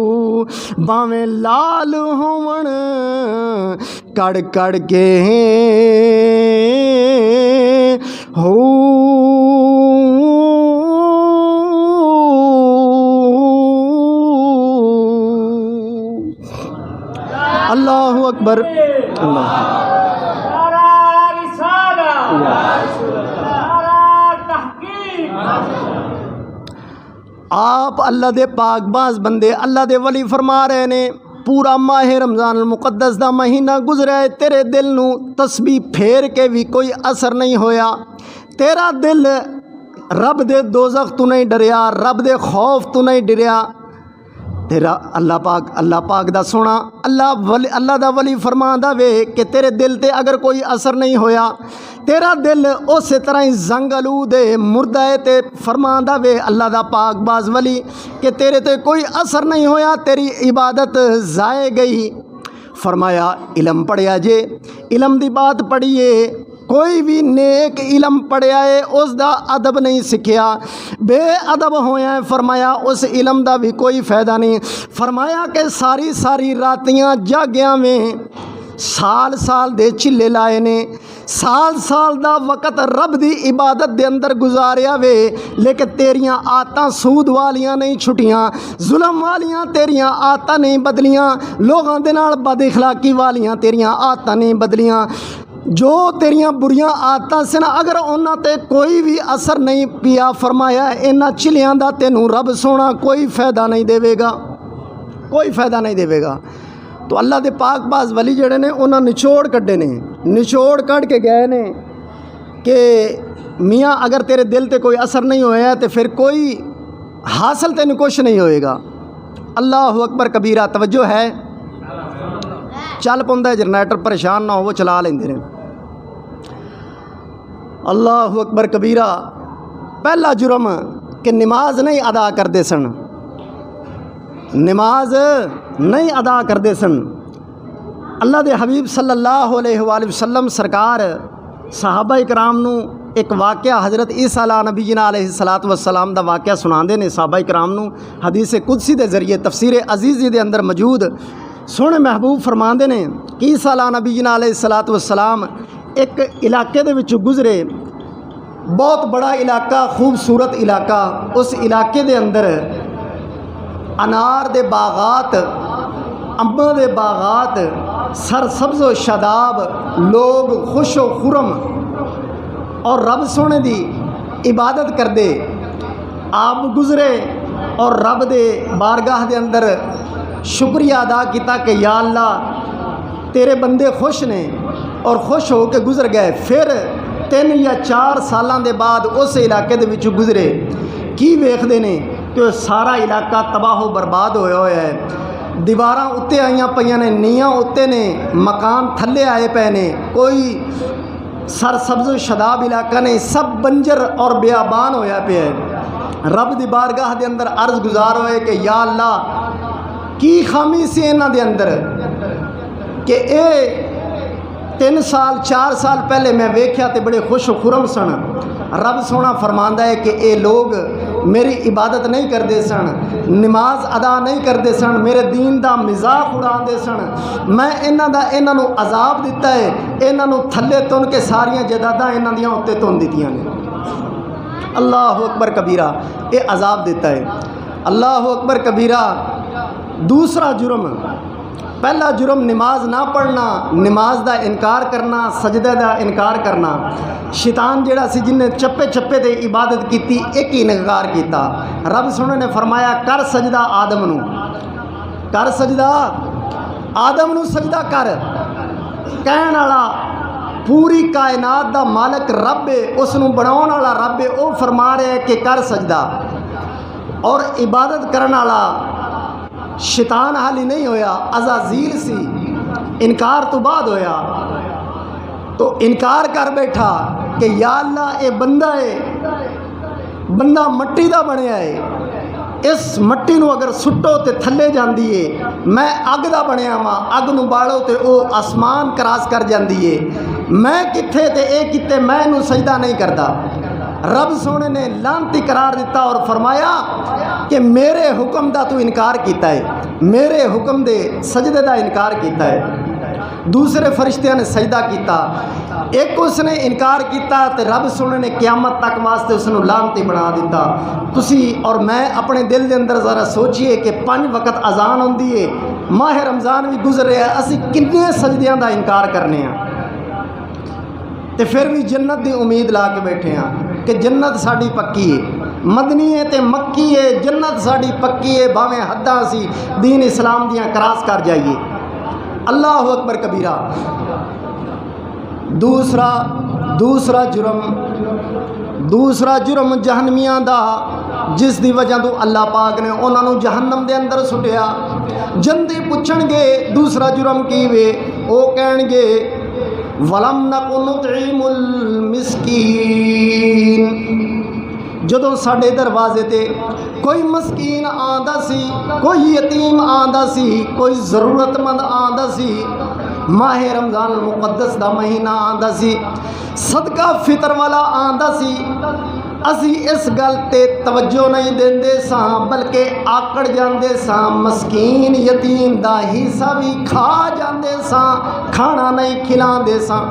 भावें लाल होवन कड़ कड़ के हो अल्लाहु अकबर। आप अल्लाह दे पाकबाज बंदे अल्लाह दे वली फरमा रहे ने पूरा माह रमज़ान मुक़द्दस दा महीना गुजरा है, तेरे दिल नू तस्बीह फेर के भी कोई असर नहीं होया। तेरा दिल रब दे दोज़ख तू नहीं डरिया, रब दे खौफ तू नहीं डरिया। तेरा अल्लाह पाक दा सोना अल्लाह दा वली फरमांदा वे कि तेरे दिल ते अगर कोई असर नहीं होया, तेरा दिल उस तरह ही जंग आलूद मुर्दा है, ते फरमांदा वे अल्लाह दा पाकबाज वली कि तेरे ते कोई असर नहीं होया, तेरी इबादत ज़ाए गई। फरमाया इलम पढ़िया जे, इलम दी बात पढ़िए। कोई भी नेक इलम पढ़िया है उसका अदब नहीं सीखिया, बेअदब होया है, फरमाया उस इलम का भी कोई फ़ायदा नहीं। फरमाया कि सारी सारी रातियां जागिया में साल साल दे चिल्ले लाए ने, साल साल दा वक़्त रब दी इबादत दे अंदर गुजारिया वे, लेकिन तेरियां आदतां सूद वालियां नहीं छुटियां, जुल्म वालियां तेरियां आदतां नहीं बदलियां, लोगों दे नाल बद इखलाकी वालियां तेरियां आदतां नहीं बदलियां। जो तेरियां बुरियां आदतां से ना अगर उन्हां ते कोई भी असर नहीं पिया, फरमाया इन्हां चिलियां दा तेनू रब सोना कोई फ़ायदा नहीं देवेगा, कोई फ़ायदा नहीं देवेगा। तो अल्लाह दे पाकबाज वली जड़े ने उन्हां निचोड़ कड्डे ने, निचोड़ कढ़ के गए ने कि मियाँ अगर तेरे दिल ते कोई असर नहीं होया तो फिर कोई हासिल तेन कुछ नहीं होएगा। अल्लाह अकबर कबीरा। तवज्जो है, चल पौंदा है जनरेटर, परेशान ना हो, वो चला लेंदे ने। अल्लाह अकबर कबीरा। पहला जुर्म कि नमाज नहीं अदा करते सन, नमाज नहीं अदा करते सन। अल्लाह दे हबीब सल्लल्लाहु अलैहि वसल्लम सरकार सहाबा इकराम नू एक वाक़या हज़रत ईसा अला नबीना अलैहिस्सलातु वस्सलाम दा वाक़या सुनाते हैं सहाबा इकराम नू। हदीस कुदसी दे ज़रिए तफसीर अज़ीज़ी दे अंदर मौजूद सोहने महबूब फरमाते हैं कि ईसा अला नबीना अलैहिस्सलातु वस्सलाम एक इलाके दे विच गुजरे, बहुत बड़ा इलाका, खूबसूरत इलाका। उस इलाके दे अंदर अनार दे बागात, अंबा दे बागात, सरसब्ज़ व शादाब, लोग खुश व खुरम और रब सोने दी इबादत करदे। आप गुजरे और रब दे बारगाह दे अंदर शुक्रिया अदा किया कि या अल्लाह तेरे बंदे खुश ने, और खुश हो के गुजर गए। फिर 3 या 4 सालों के बाद उस इलाके दे विच गुजरे, की वेखदे ने कि सारा इलाका तबाह बर्बाद होया होया है। दीवारां उत्ते आईयां पईयां ने, नीआं उत्ते ने, मकान थल्ले आए पे ने, कोई सरसब्ज़ शदाब इलाका नहीं, सब बंजर और बेआबान होया पे है। रब दी बारगाह दे अंदर अर्ज़ गुजार होए कि या अल्लाह की खामी सी इन्हां दे अंदर कि ए 3 साल 4 साल पहले मैं वेख्या तो बड़े खुश खुरम सन। रब सोना फरमांदा है कि ये लोग मेरी इबादत नहीं करते सन, नमाज अदा नहीं करते सन, मेरे दीन का मजाक उड़ाते सन। मैं इन्हों अजाब दिता है, इन्हों थले तुन के सारिया जायदादां इन्हां दियां उत्ते तुन दित्तियां ने। अल्लाह अकबर कबीरा, ये अजाब देता है। अल्लाह अकबर कबीरा। दूसरा जुर्म, पहला जुर्म नमाज ना पढ़ना, नमाज का इनकार करना, सजदे का इनकार करना। शैतान जिहड़ा सी जिन्हें चप्पे चप्पे ते इबादत की, एक ही इनकार किया। रब सोने ने फरमाया कर सजदा आदम नू, कर सजदा आदम नू, सजदा कर। कहण वाला पूरी कायनात का मालक रब है, उसनू बनाउण वाला रब है, वो फरमा रहा है कि कर सजदा। और इबादत करने वाला शैतान हाली नहीं होया, अज़ाज़ील सी, इनकार तो बाद होया। तो इनकार कर बैठा कि या अल्लाह ये बंदा है, बंदा मट्टी का बनया है, इस मट्टी नू अगर सुट्टो तो थले जाती है, मैं अग का बनया वा, अग नू बालो तो वह आसमान क्रॉस कर जाती है, मैं कित्थे ते ये कित्ते, मैं इनू सजदा नहीं करता। रब सोने ने लानती करार दिता और फरमाया कि मेरे हुक्म का तू इनकार किया है, मेरे हुक्म दे सजदे का इनकार किया है। दूसरे फरिश्तियां ने सजदा किया, एक उसने इनकार किया तो रब सोने ने क़यामत तक वास्ते उसनू लानती बना दिता। तुसी और मैं अपने दिल के अंदर ज़रा सोचिए कि 5 वक्त अजान होंदी है, माह रमज़ान भी गुजर रहा है, असी कितने सजदियां का इनकार करने हैं, तो फिर भी जन्नत की उम्मीद ला के बैठे हैं कि जन्नत साड़ी पक्की है, मदनी है तो मक्की है, जन्नत साड़ी पक्की है, भावें हद्दां असी दीन इस्लाम दियां क्रॉस कर जाइए। अल्लाह अकबर कबीरा। दूसरा जुर्म जहन्नमियां दा, जिस दी वजह तो अल्लाह पाक ने उन्होंने जहन्नम दे अंदर सुटिया। जंदी पुछणगे दूसरा जुर्म की वे, वो कहणगे वलम नकु नुतईमुल मिस्कीन। जदों साडे दरवाजे ते कोई मस्कीन आंदा सी, कोई यतीम आंदा सी, कोई ज़रूरतमंद आंदा सी, माह रमज़ान मुक़द्दस का महीना आंदा सी, सदका फितर वाला आंदा सी, असी इस गल ते तवज्जो नहीं देंदे सां, बल्कि आकड़ जांदे सां, मस्कीन यतीम दा हिस्सा भी खा जांदे सां, खाना नहीं खिलांदे सां,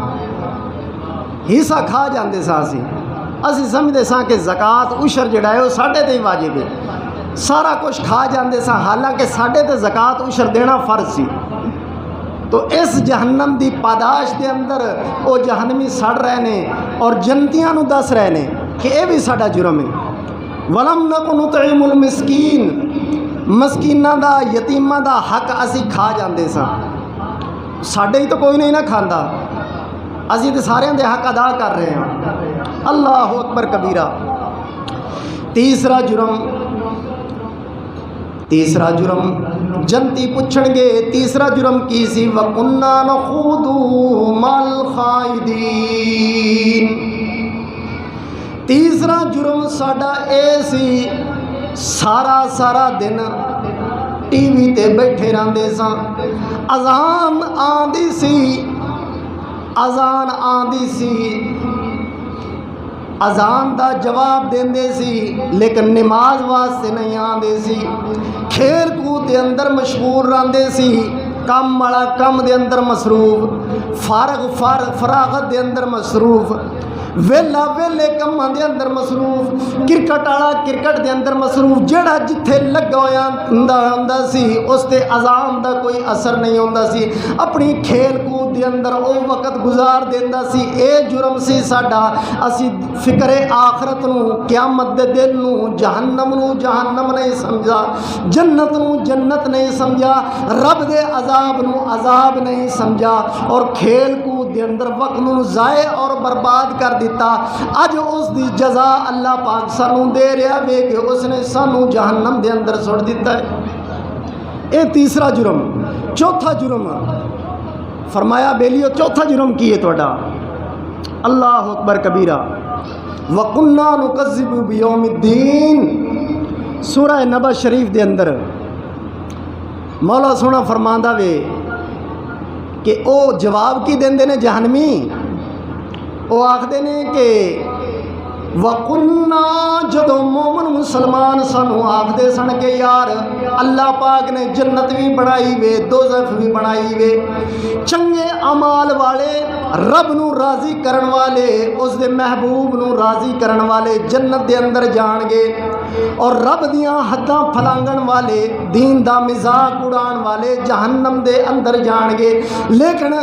हिस्सा खा जांदे सां। असी समझते सां कि ज़कात उशर जिहड़ा है वो साडे ते ही वाजिब है, सारा कुछ खा जांदे सां, हालांकि साडे ते ज़कात उशर देना फ़र्ज सी। तो इस जहन्नम की पादाश के अंदर वो जहन्नमी सड़ रहे हैं और जनतियां नूं दस रहे हैं कि यह भी साडा जुर्म है। वलम नकु नुतईमुल मिस्कीन, मस्कीनां दा यतीमां दा हक असी खा जांदे सां, साडे ही तो कोई नहीं ना खांदा, असी तो सारियां दे हक अदा कर रहे हैं। अल्लाह अकबर कबीरा। तीसरा जुर्म जनती पुछणगे, तीसरा जुर्म की सी, वकुन्ना नखूदू मल खाइदीन। तीसरा जुर्म साडा ए सी, सारा दिन टीवी ते बैठे रहंदे सां, अजान आंदी सी, अजान का जवाब देंदे सी, लेकिन नमाज वास्ते नहीं आंदे सी, खेल कूद के अंदर मशहूर रहंदे सी, कम वाला कम के अंदर मसरूफ, फरागत के अंदर मसरूफ, वेला वेले कामां दे अंदर मसरूफ, क्रिकेट वाला क्रिकेट के अंदर मसरूफ, जेड़ा जिथे लगा होया हुंदा सी उस ते अजान का कोई असर नहीं होंदा सी, अपनी खेल कूद के अंदर वो वक्त गुजार देंदा सी। ये जुर्म सी साडा। असी फिक्रे आखरत नूं, क़यामत दे दिन नूं, जहन्नम नूं जहन्नम नहीं समझा, जन्नत नूं जन्नत नहीं समझा, रब दे अजाब नूं अजाब नहीं समझा, और खेल कूद के अंदर वक्त नूं ज़ाय और बर्बाद कर दिता। अज उसकी जजा अल्लाह पाक सानू दे रहा वे कि उसने सानू जहन्नम के अंदर सुट दिता है। ये तीसरा जुर्म। चौथा जुर्म फरमाया बेलियो, चौथा जुर्म की है तुहाडा? अल्लाह अकबर कबीरा। वकुन्ना नुकज़्ज़िबु बियौमिद्दीन। सूरह नबा शरीफ के अंदर मौला सोना फरमांदा वे कि वो जवाब की देंदे ने जहन्नमी, वो आखते ने कि वकुन्ना जदों मोमन मुसलमान सानू आखदे सन कि यार अल्लाह पाक ने जन्नत भी बनाई वे दोज़ख भी बनाई वे, चंगे अमाल वाले रब नू राज़ी करन वाले उसदे महबूब नू राज़ी करन वाले जन्नत दे अंदर जाणगे, और रब दियां हद्दां फलांगण वाले दीन दा मजाक उड़ाण वाले जहन्नम दे अंदर जाणगे। लेकिन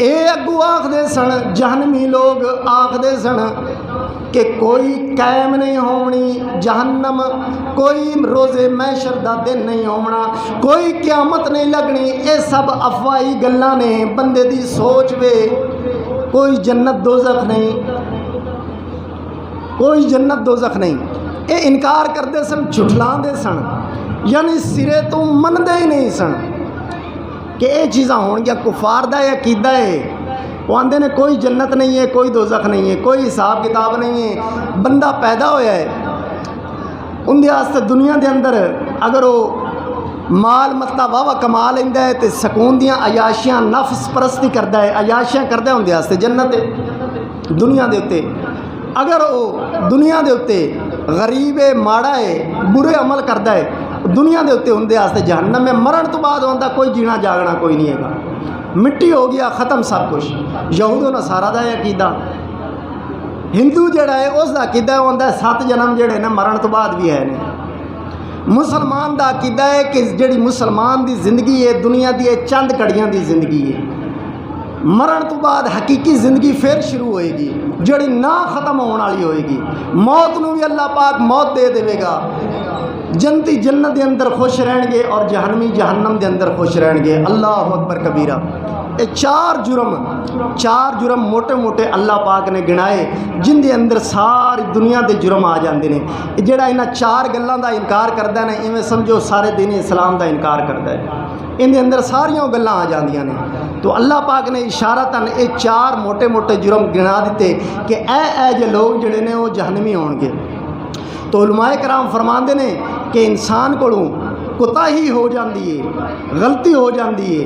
ये अगू आखदे सन जहन्नमी लोग आखदे सन कि कोई कायम नहीं होनी जहन्नम, कोई रोज़े मैशर दा दिन नहीं होना, कोई क़यामत नहीं लगनी, ये सब अफवाही गल्लां ने, बंदे दी सोच वे, कोई जन्नत दोज़ख नहीं, कोई जन्नत दोज़ख नहीं। ये इनकार करते सन, झुठलाते सन, यानी सिरे तो मनते ही नहीं सन कि ये चीज़ां होणगियां। कुफार दा अकीदा है, वो आंदे ने कोई जन्नत नहीं है, कोई दोज़ख नहीं है, कोई हिसाब किताब नहीं है। बंदा पैदा होया है उनके वास्ते दुनिया के अंदर अगर वो माल मत्ता वाहवा कमा लेंदा है तो सकून दियां अयाशियां नफ्स परस्ती करता है, अयाशियां करता है, उनके वास्ते जन्नत है दुनिया के उत्ते। अगर वो दुनिया के उत्ते गरीब है, माड़ा है, बुरे अमल करता है, दुनिया के उत्ते उनके वास्ते जहन्नम में मरण तो बाद होंदा कोई जीना जागना कोई नहीं है, मिट्टी हो गया ख़त्म सब कुछ। यहूद नसारा दा अकीदा, हिंदू जड़ा है उसका अकीदा होंदा 7 जन्म जड़े ने मरण तो बाद भी है ने। मुसलमान का अकीदा है कि जी मुसलमान की जिंदगी है दुनिया की चंद घड़ियां की जिंदगी है, मरण तो बाद हकीकी ज़िंदगी फिर शुरू होएगी जड़ी ना ख़त्म होने वाली होएगी। मौत नूं भी अल्लाह पाक मौत दे देगा, जन्नती जन्नत के अंदर खुश रहेंगे और जहन्नमी जहन्नम के अंदर खुश रहेंगे। अल्लाह अकबर कबीरा। ये चार जुर्म मोटे मोटे अल्लाह पाक ने गिनाए जिंदे अंदर सारी दुनिया के जुर्म आ जाते हैं। जोड़ा इन्ह 4 गल्लां दा इनकार करता है ना, इवें समझो सारे दीन इस्लाम का इनकार करता है। इनके अंदर सारियां गल्लां आ जांदियां ने। तो अल्लाह पाक ने इशारतन ये 4 मोटे मोटे जुर्म गिना दिते कि ए जे लोग जोड़े ने वो जहन्नमी होणगे। तो उलमाए कराम फरमाते ने कि इंसान कोलों कोताही हो जाती है, गलती हो जाती है,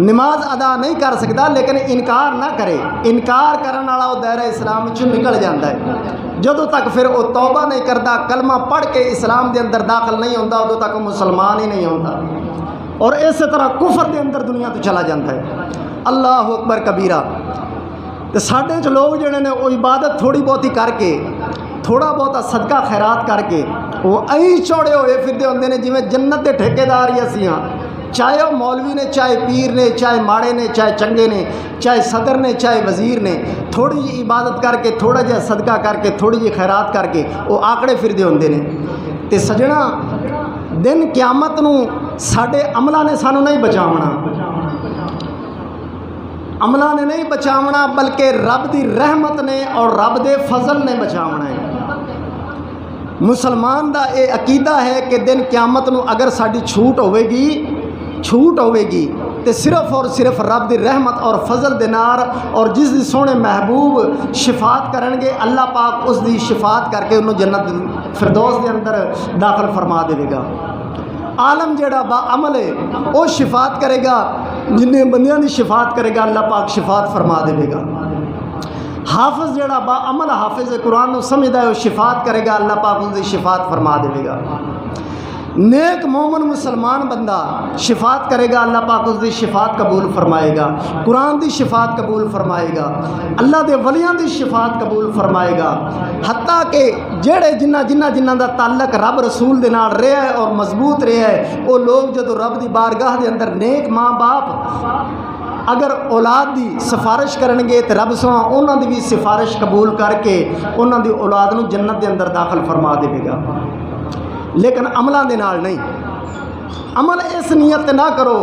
नमाज अदा नहीं कर सकता लेकिन इनकार ना करे, इनकार करने वाला वो दायरा इस्लाम चो निकल जाता है। जदों तक फिर वो तौबा नहीं करता, कलमा पढ़ के इस्लाम के अंदर दाखिल नहीं होता, उदों तक मुसलमान ही नहीं होता और इस तरह कुफर के अंदर दुनिया तो चला जाता है। अल्लाह अकबर कबीरा। तो साढ़े च लोग जोड़े ने वो इबादत थोड़ी बहुती करके, थोड़ा बहुत सदका खैरात करके वो अं चौड़े हुए फिरते होंगे ने जिमें जन्नत के ठेकेदार ही असी हाँ। चाहे वह मौलवी ने, चाहे पीर ने, चाहे माड़े ने, चाहे चंगे ने, चाहे सदर ने, चाहे वजीर ने, थोड़ी जी इबादत करके, थोड़ा जहा सदका करके, थोड़ी जी खैरात करके वो आंकड़े फिरते होंगे ने। तो सजना दिन क्यामत नूं साडे अमलों ने सानू नहीं बचावना, अमलों ने नहीं बचावना बल्कि रब की रहमत ने और रब के फजल ने बचावना है। मुसलमान का ये अकीदा है कि दिन क्यामत नूं अगर साड़ी छूट होवेगी तो सिर्फ और सिर्फ रब की रहमत और फजल दे नाल और जिस दी सोहने महबूब शिफात करेंगे अल्लाह पाक उसकी शिफात करके उन्होंने जन्नत फिरदौस के अंदर दाखिल फरमा देगा। आलम जेड़ा बा अमल है वो शिफात करेगा, जिन्हें बंदियां की शिफात करेगा अल्लाह पाक शिफात फरमा देगा। हाफिज जेड़ा बा अमल हाफिज कुरान को समझदा है वो शिफात करेगा, अल्लाह पाक उसकी शिफात फरमा देगा। नेक मोमन मुसलमान बंदा शिफात करेगा, अल्लाह पाक उसकी शिफात कबूल फरमाएगा, कुरान की शिफात कबूल फरमाएगा, अल्लाह के वलियां की शिफात कबूल फरमाएगा। हत्ता कि जेड़े जिन्ना दा ताल्लक रब रसूल दे नाल रहा है और मजबूत रहा है, वो लोग जदों रब की बारगाह के अंदर नेक माँ बाप अगर औलाद की सिफारिश करेंगे तो रब सोना उन्होंने भी सिफारिश कबूल करके उन्होंने औलाद को जन्नत के अंदर दाखिल फरमा देगा। लेकिन अमलों के नाल नहीं। अमल इस नीयत ना करो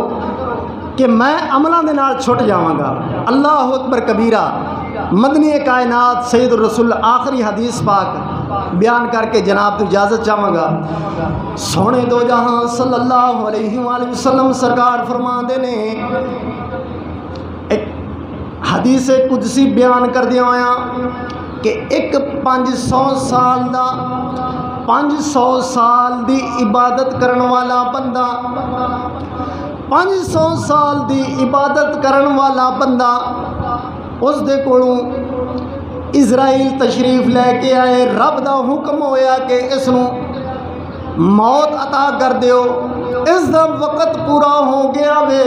कि मैं अमलों के नाल छुट जावांगा। अल्लाह अकबर कबीरा। मदनी कायनात सैयद रसूल आखिरी हदीस पाक बयान करके जनाब तो इजाज़त चाहूँगा। सोने दो जहां सल्लल्लाहु अलैहि वसल्लम सरकार फरमाते ने, एक हदीस कुदसी बयान कर दिया होया कि एक 500 साल दा 500 साल दी इबादत करने वाला बंदा 500 साल दी इबादत करने वाला बंदा उस दे कोलों इजराइल तशरीफ लैके आए। रब दा हुक्म होया कि इसनू मौत अता कर दियो, इसका वक़्त पूरा हो गया वे,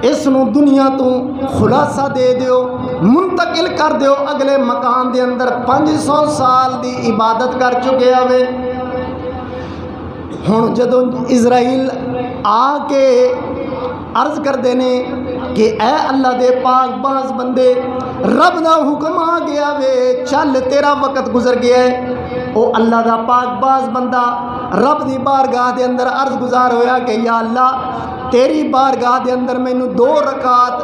इसनू दुनिया तो खुलासा दे दियो, मुंतकिल कर दियो अगले मकान के अंदर। 500 साल की इबादत कर चुके वे। हुण जदों इजराइल आके अर्ज करते ने कि ऐ अल्लाह दे पाक बाज बंदे, रब दा हुक्म आ गया वे, चल तेरा वक़्त गुजर गया है। वो अल्लाह दा पाक बाज बंदा रब दी बारगाह दे अंदर अर्ज गुजार होया कि या अल्लाह तेरी बारगाह दे अंदर मैनू 2 रकात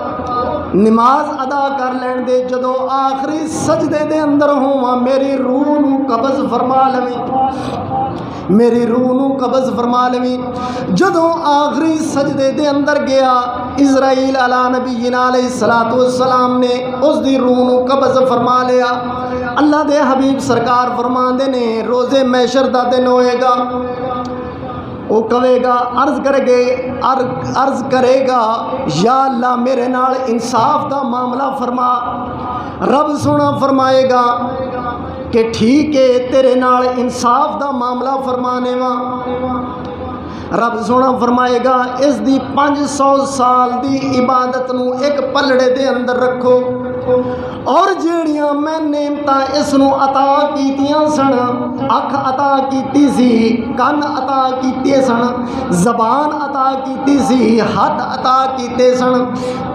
नमाज अदा कर लैन दे। जदों आखिरी सजदे दे अंदर होवां मेरी रूह नू कब्ज़ फरमा लवी, मेरी रूह नू कब्ज़ फरमा लवी। जदों आखिरी सजदे दे अंदर गया इजराइल अला नबीना अलैहिस्सलातु वस्सलाम ने उसकी रूह नू कब्ज़ फरमा लिया। अल्लाह दे हबीब सरकार फरमाते ने रोज़े मैशर दा दिन होएगा, वो कहेगा अर्ज करेगा या अल्लाह मेरे नाल इंसाफ का मामला फरमा। रब सोना फरमाएगा कि ठीक है तेरे नाल इंसाफ का मामला फरमाने वा। रब सोना फरमाएगा इसकी 500 साल की इबादत नू एक पलड़े दे अंदर रखो, और जेड़ियां मैं नेमतां इसनू अता कीतियां सन, अख अता कीती सी, कन अता कीते सन, जबान अता कीती सी, हाथ अता कीते सन,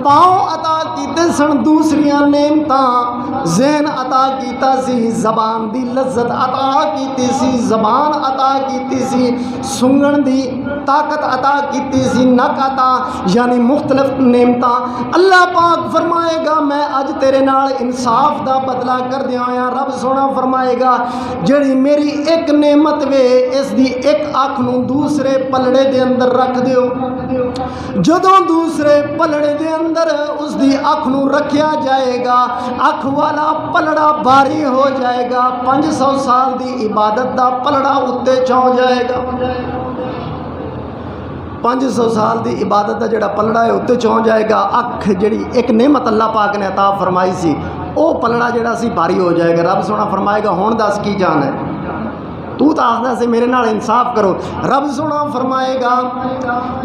पाँव अता कीते सन, दूसरियां नेमतां ज़हन अता कीता सी, जबान दी लज्जत अता कीती सी, जबान अता कीती सी, सुंगण दी ताकत अता कीती सी, नक अता, यानी मुख्तलिफ नेमतां। अल्लाह पाक फरमाएगा मैं अज तेरे नाल इंसाफ का बदला कर दिया। रब सोना फरमाएगा जड़ी मेरी एक नेमत वे इसकी एक अख नू दूसरे पलड़े दे अंदर रख दियो। जदों दूसरे पलड़े दे अंदर उसकी अख नू रखिया जाएगा, अख वाला पलड़ा भारी हो जाएगा। 500 साल की इबादत का पलड़ा उत्ते चौं जाएगा। 500 साल की इबादत का जोड़ा पलड़ा है उत्ते चौं जाएगा। अख जी एक नेमत अल्लाह पाक ने अता फरमाई सी, वो पलड़ा जोड़ा सी भारी हो जाएगा। रब सोना फरमाएगा हुण दस की जान है, तू तो आखदा से मेरे नाल इंसाफ करो। रब सोना फरमाएगा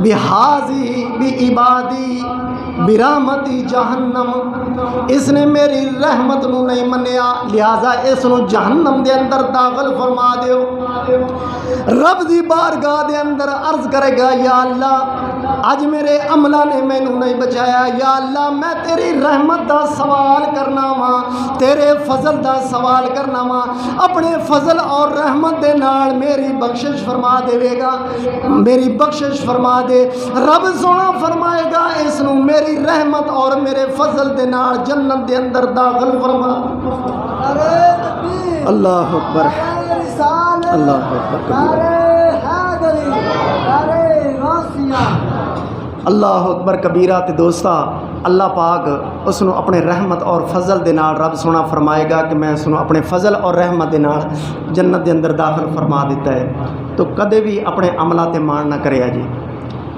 बिहाजी बि इबादी बिरामती जहन्नम, इसने मेरी रहमत नू नहीं मनिया, लिहाजा इसनू जहन्नम दे अंदर दाखिल फरमा दियो। रब दी बारगाह दे अंदर अर्ज करेगा या अल्लाह अज मेरे अमला ने मैनू नहीं बचाया, या अल्लाह मैं तेरी रहमत दा सवाल करना वा, तेरे फजल दा सवाल करना वा। अपने फजल और रहमत दे नाल मेरी बख्शिश फरमा देवेगा, मेरी बख्शिश फरमा दे। रब सोना फरमाएगा इसनू मेरी रहमत और मेरे फजल दे नाल जन्नत दे अंदर दाखिल फरमा। अल्लाह अकबर, अल्लाह अकबर, अल्लाह अकबर कबीरा। ते दोस्ता अल्लाह पाक उसनू अपने रहमत और फजल दे नाल रब सोना फरमाएगा कि मैं उसनू अपने फजल और रहमत दे नाल जन्नत दे अंदर दाखिल फरमा दिता है। तो कदे भी अपने अमलों ते मान ना करे जी।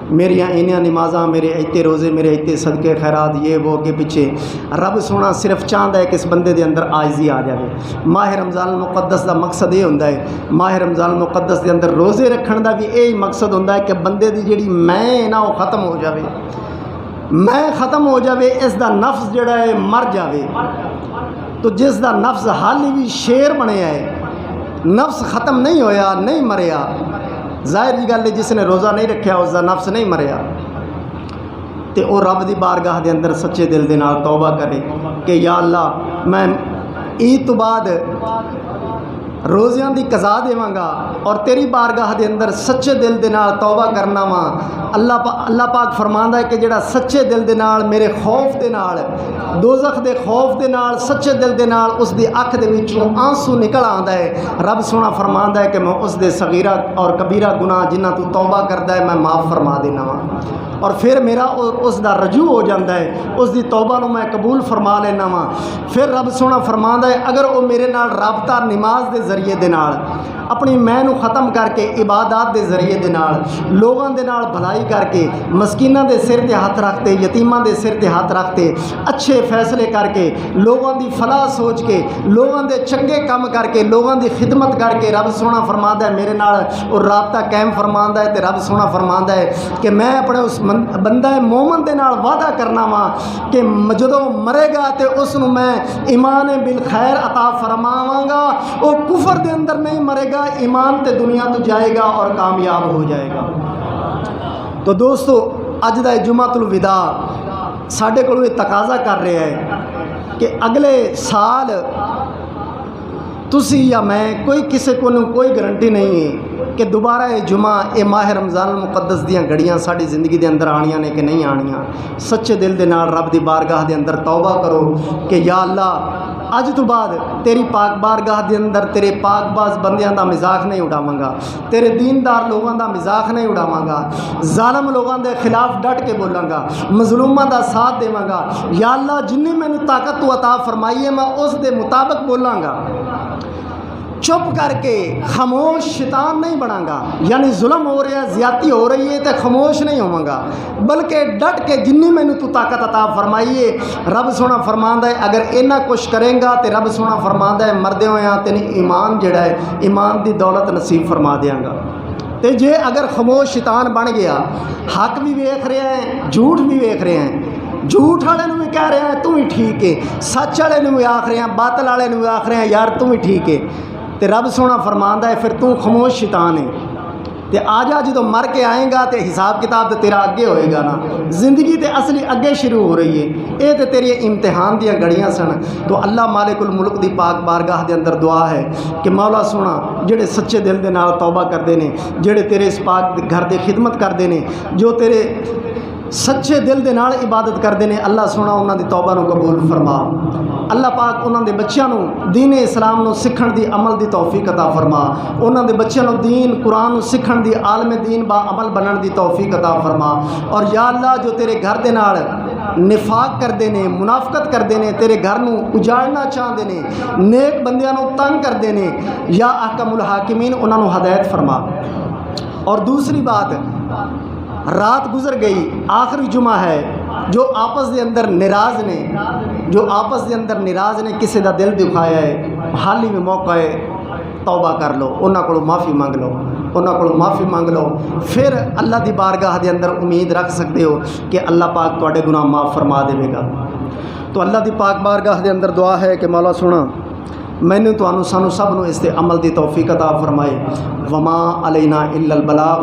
मेरिया इन्नियां नमाज़ां, मेरे इतने रोज़े, मेरे इतने सदके खैरात, ये वो के पीछे रब सोना सिर्फ चाहता है कि इस बंदे के अंदर आजिज़ी आ जाए। माह रमज़ान मुक़द्दस का मकसद ये होंदा है, माह रमज़ान मुक़द्दस के अंदर रोज़े रखने का भी यही मकसद होंदा है कि बंदे की जिहड़ी मैं ना वो ख़त्म हो जाए, मैं ख़त्म हो जाए, इसका नफ्स जिहड़ा है मर जाए। तो जिसका नफ्स हाली भी शेर बनया है, नफ्स ख़त्म नहीं होया, नहीं मरिया, जाहिर जी गल है जिसने रोज़ा नहीं रखा उसका नफ्स नहीं मरिया। तो वह रब की बारगाह के अंदर सच्चे दिल के नाल तौबा करे कि या अल्लाह मैं ईद तो बाद रोज़ियां की कज़ा देवांगा और तेरी बारगाह के अंदर सच्चे दिल के नाल तौबा करना वा। अल्लाह पाक फरमांदा है कि जिहड़ा सच्चे दिल के नाल मेरे खौफ के नाल, दोज़ख के खौफ के नाल, सच्चे दिल के नाल उसकी अख दे विचों आंसू निकल आंदा है। रब सोना फरमांदा है कि मैं उसके सगीरा और कबीरा गुनाह जिन्हां तू तौबा करदा है मैं माफ़ फरमा देना वा, और फिर मेरा उसका रजू हो जाता है, उसकी तौबा मैं कबूल फरमा लेना वा। फिर रब सोना फरमांदा है अगर वो मेरे नाल राबता नमाज के ਜ਼ਰੀਏ ਦੇ ਨਾਲ, अपनी मैं नूं ख़त्म करके इबादत के जरिए दे नाल लोगों दे नाल भलाई करके मस्कीनां दे सिर ते हथ रखते, यतीमां दे सिर ते हथ रखते, अच्छे फैसले करके लोगों की फलाह सोच के लोगों के चंगे काम करके लोगों की खिदमत करके रब सोना फरमांदा है मेरे नाल और राबता कायम फरमांदा है। तो रब सोना फरमांदा है कि मैं अपने उस बंदा मोमन दे नाल वादा करना वा कि जदों मरेगा तो उसनूं मैं ईमान बिल खैर अता फरमावांगा। वो कुफर दे अंदर नहीं मरेगा, ईमान ते दुनिया तो जाएगा और कामयाब हो जाएगा। तो दोस्तों अज दा जुमातुल विदा साढ़े को तकाजा कर रहा है कि अगले साल तुसी या मैं कोई किसी को कोई गारंटी नहीं है कि दोबारा ये जुमा ये माह रमज़ान मुकद्दस दियां घड़ियां साड़ी ज़िंदगी के अंदर आनियां ने कि नहीं आनियां। सच्चे दिल दे नाल रब दी बारगाह दे अंदर तौबा करो कि या अल्लाह अज तो बाद तेरी पाक बारगाह के अंदर तेरे पाकबाज बंदियां का मजाक नहीं उड़ावांगा, तेरे दीनदार लोगों का मजाक नहीं उड़ावांगा, जालम लोगों के खिलाफ डट के बोलांगा, मजलूमां का साथ देवांगा। या अल्लाह जिन्नी मैनू ताकत तू अता फरमाई है मैं उस दे मुताबिक बोलांगा। चुप करके खामोश शैतान नहीं बनांगा, यानी जुल्म हो रहा है, ज्यादती हो रही है तो खामोश नहीं होवांगा, बल्कि डट के जिन्नी मैनू तू ताकत अता फरमाई है। रब सोना फरमांदा है अगर इन्ना कुछ करेंगा तो रब सोना फरमांदा है मरदे होया तेन ईमान जिहड़ा है ईमान की दौलत नसीब फरमा देंगा। तो जे अगर खामोश शैतान बन गया, हक भी वेख रहे हैं झूठ भी वेख रहे हैं, झूठ वाले भी कह रहे हैं तू ही ठीक है, सच वाले भी आख रहे हैं, बातल वाले भी आख रहे हैं यार तू ही ठीक है। तो रब सोना फरमांदा है फिर तू खामोश शैतान है तो आ जा, जो मर के आएगा तो हिसाब किताब तो तेरा अगे होएगा ना। जिंदगी तो असली अगे शुरू हो रही है, ये तो तेरी इम्तिहान दियाँ घड़ियाँ सन। तो अल्लाह मालिकुल मुल्क दी पाक बारगाह के अंदर दुआ है कि मौला सोना जेड़े सच्चे दिल के नाल तौबा करते हैं, जेड़े तेरे इस पाक घर की खिदमत करते हैं, जो तेरे सच्चे दिल के नाल इबादत करते हैं, अल्लाह सोना उन्होंने तौबा नूं कबूल फरमा। अल्लाह पाक उन्होंने बच्चों को दीन इस्लाम नूं सीखण दी अमल की तौफीक अता फरमा, उन्होंने बच्चों को दीन कुरान नूं सीखण दी आलम दीन बा अमल बनने की तौफीक अता फरमा। और या अल्लाह जो तेरे घर के नाल निफाक करते हैं, मुनाफकत करते हैं, तेरे घर नूं उजाड़ना चाहते हैं, नेक बंदियां नूं तंग करते हैं, या अहकमुल हाकिमीन उन्होंने हदायत फरमा। और दूसरी बात, रात गुजर गई, आखिरी जुमा है, जो आपस के अंदर निराज ने, जो आपस के अंदर निराज ने किसी का दिल दुखाया है, हाल ही में मौका है तौबा कर लो, उन्होंने को माफ़ी मांग लो, उन्होंने को माफ़ी मांग लो, फिर अल्लाह की बारगाह के अंदर उम्मीद रख सकते हो कि अल्लाह पाक तुहाडे गुनाह माफ़ फरमा देगा। तो अल्लाह की पाक बारगाह के अंदर दुआ है कि मौला सुना मैनू तुहानू सानू सब नूं इस ते अमल की तौफीक अता फरमाए। वमा अलैना इल्लल बलाग।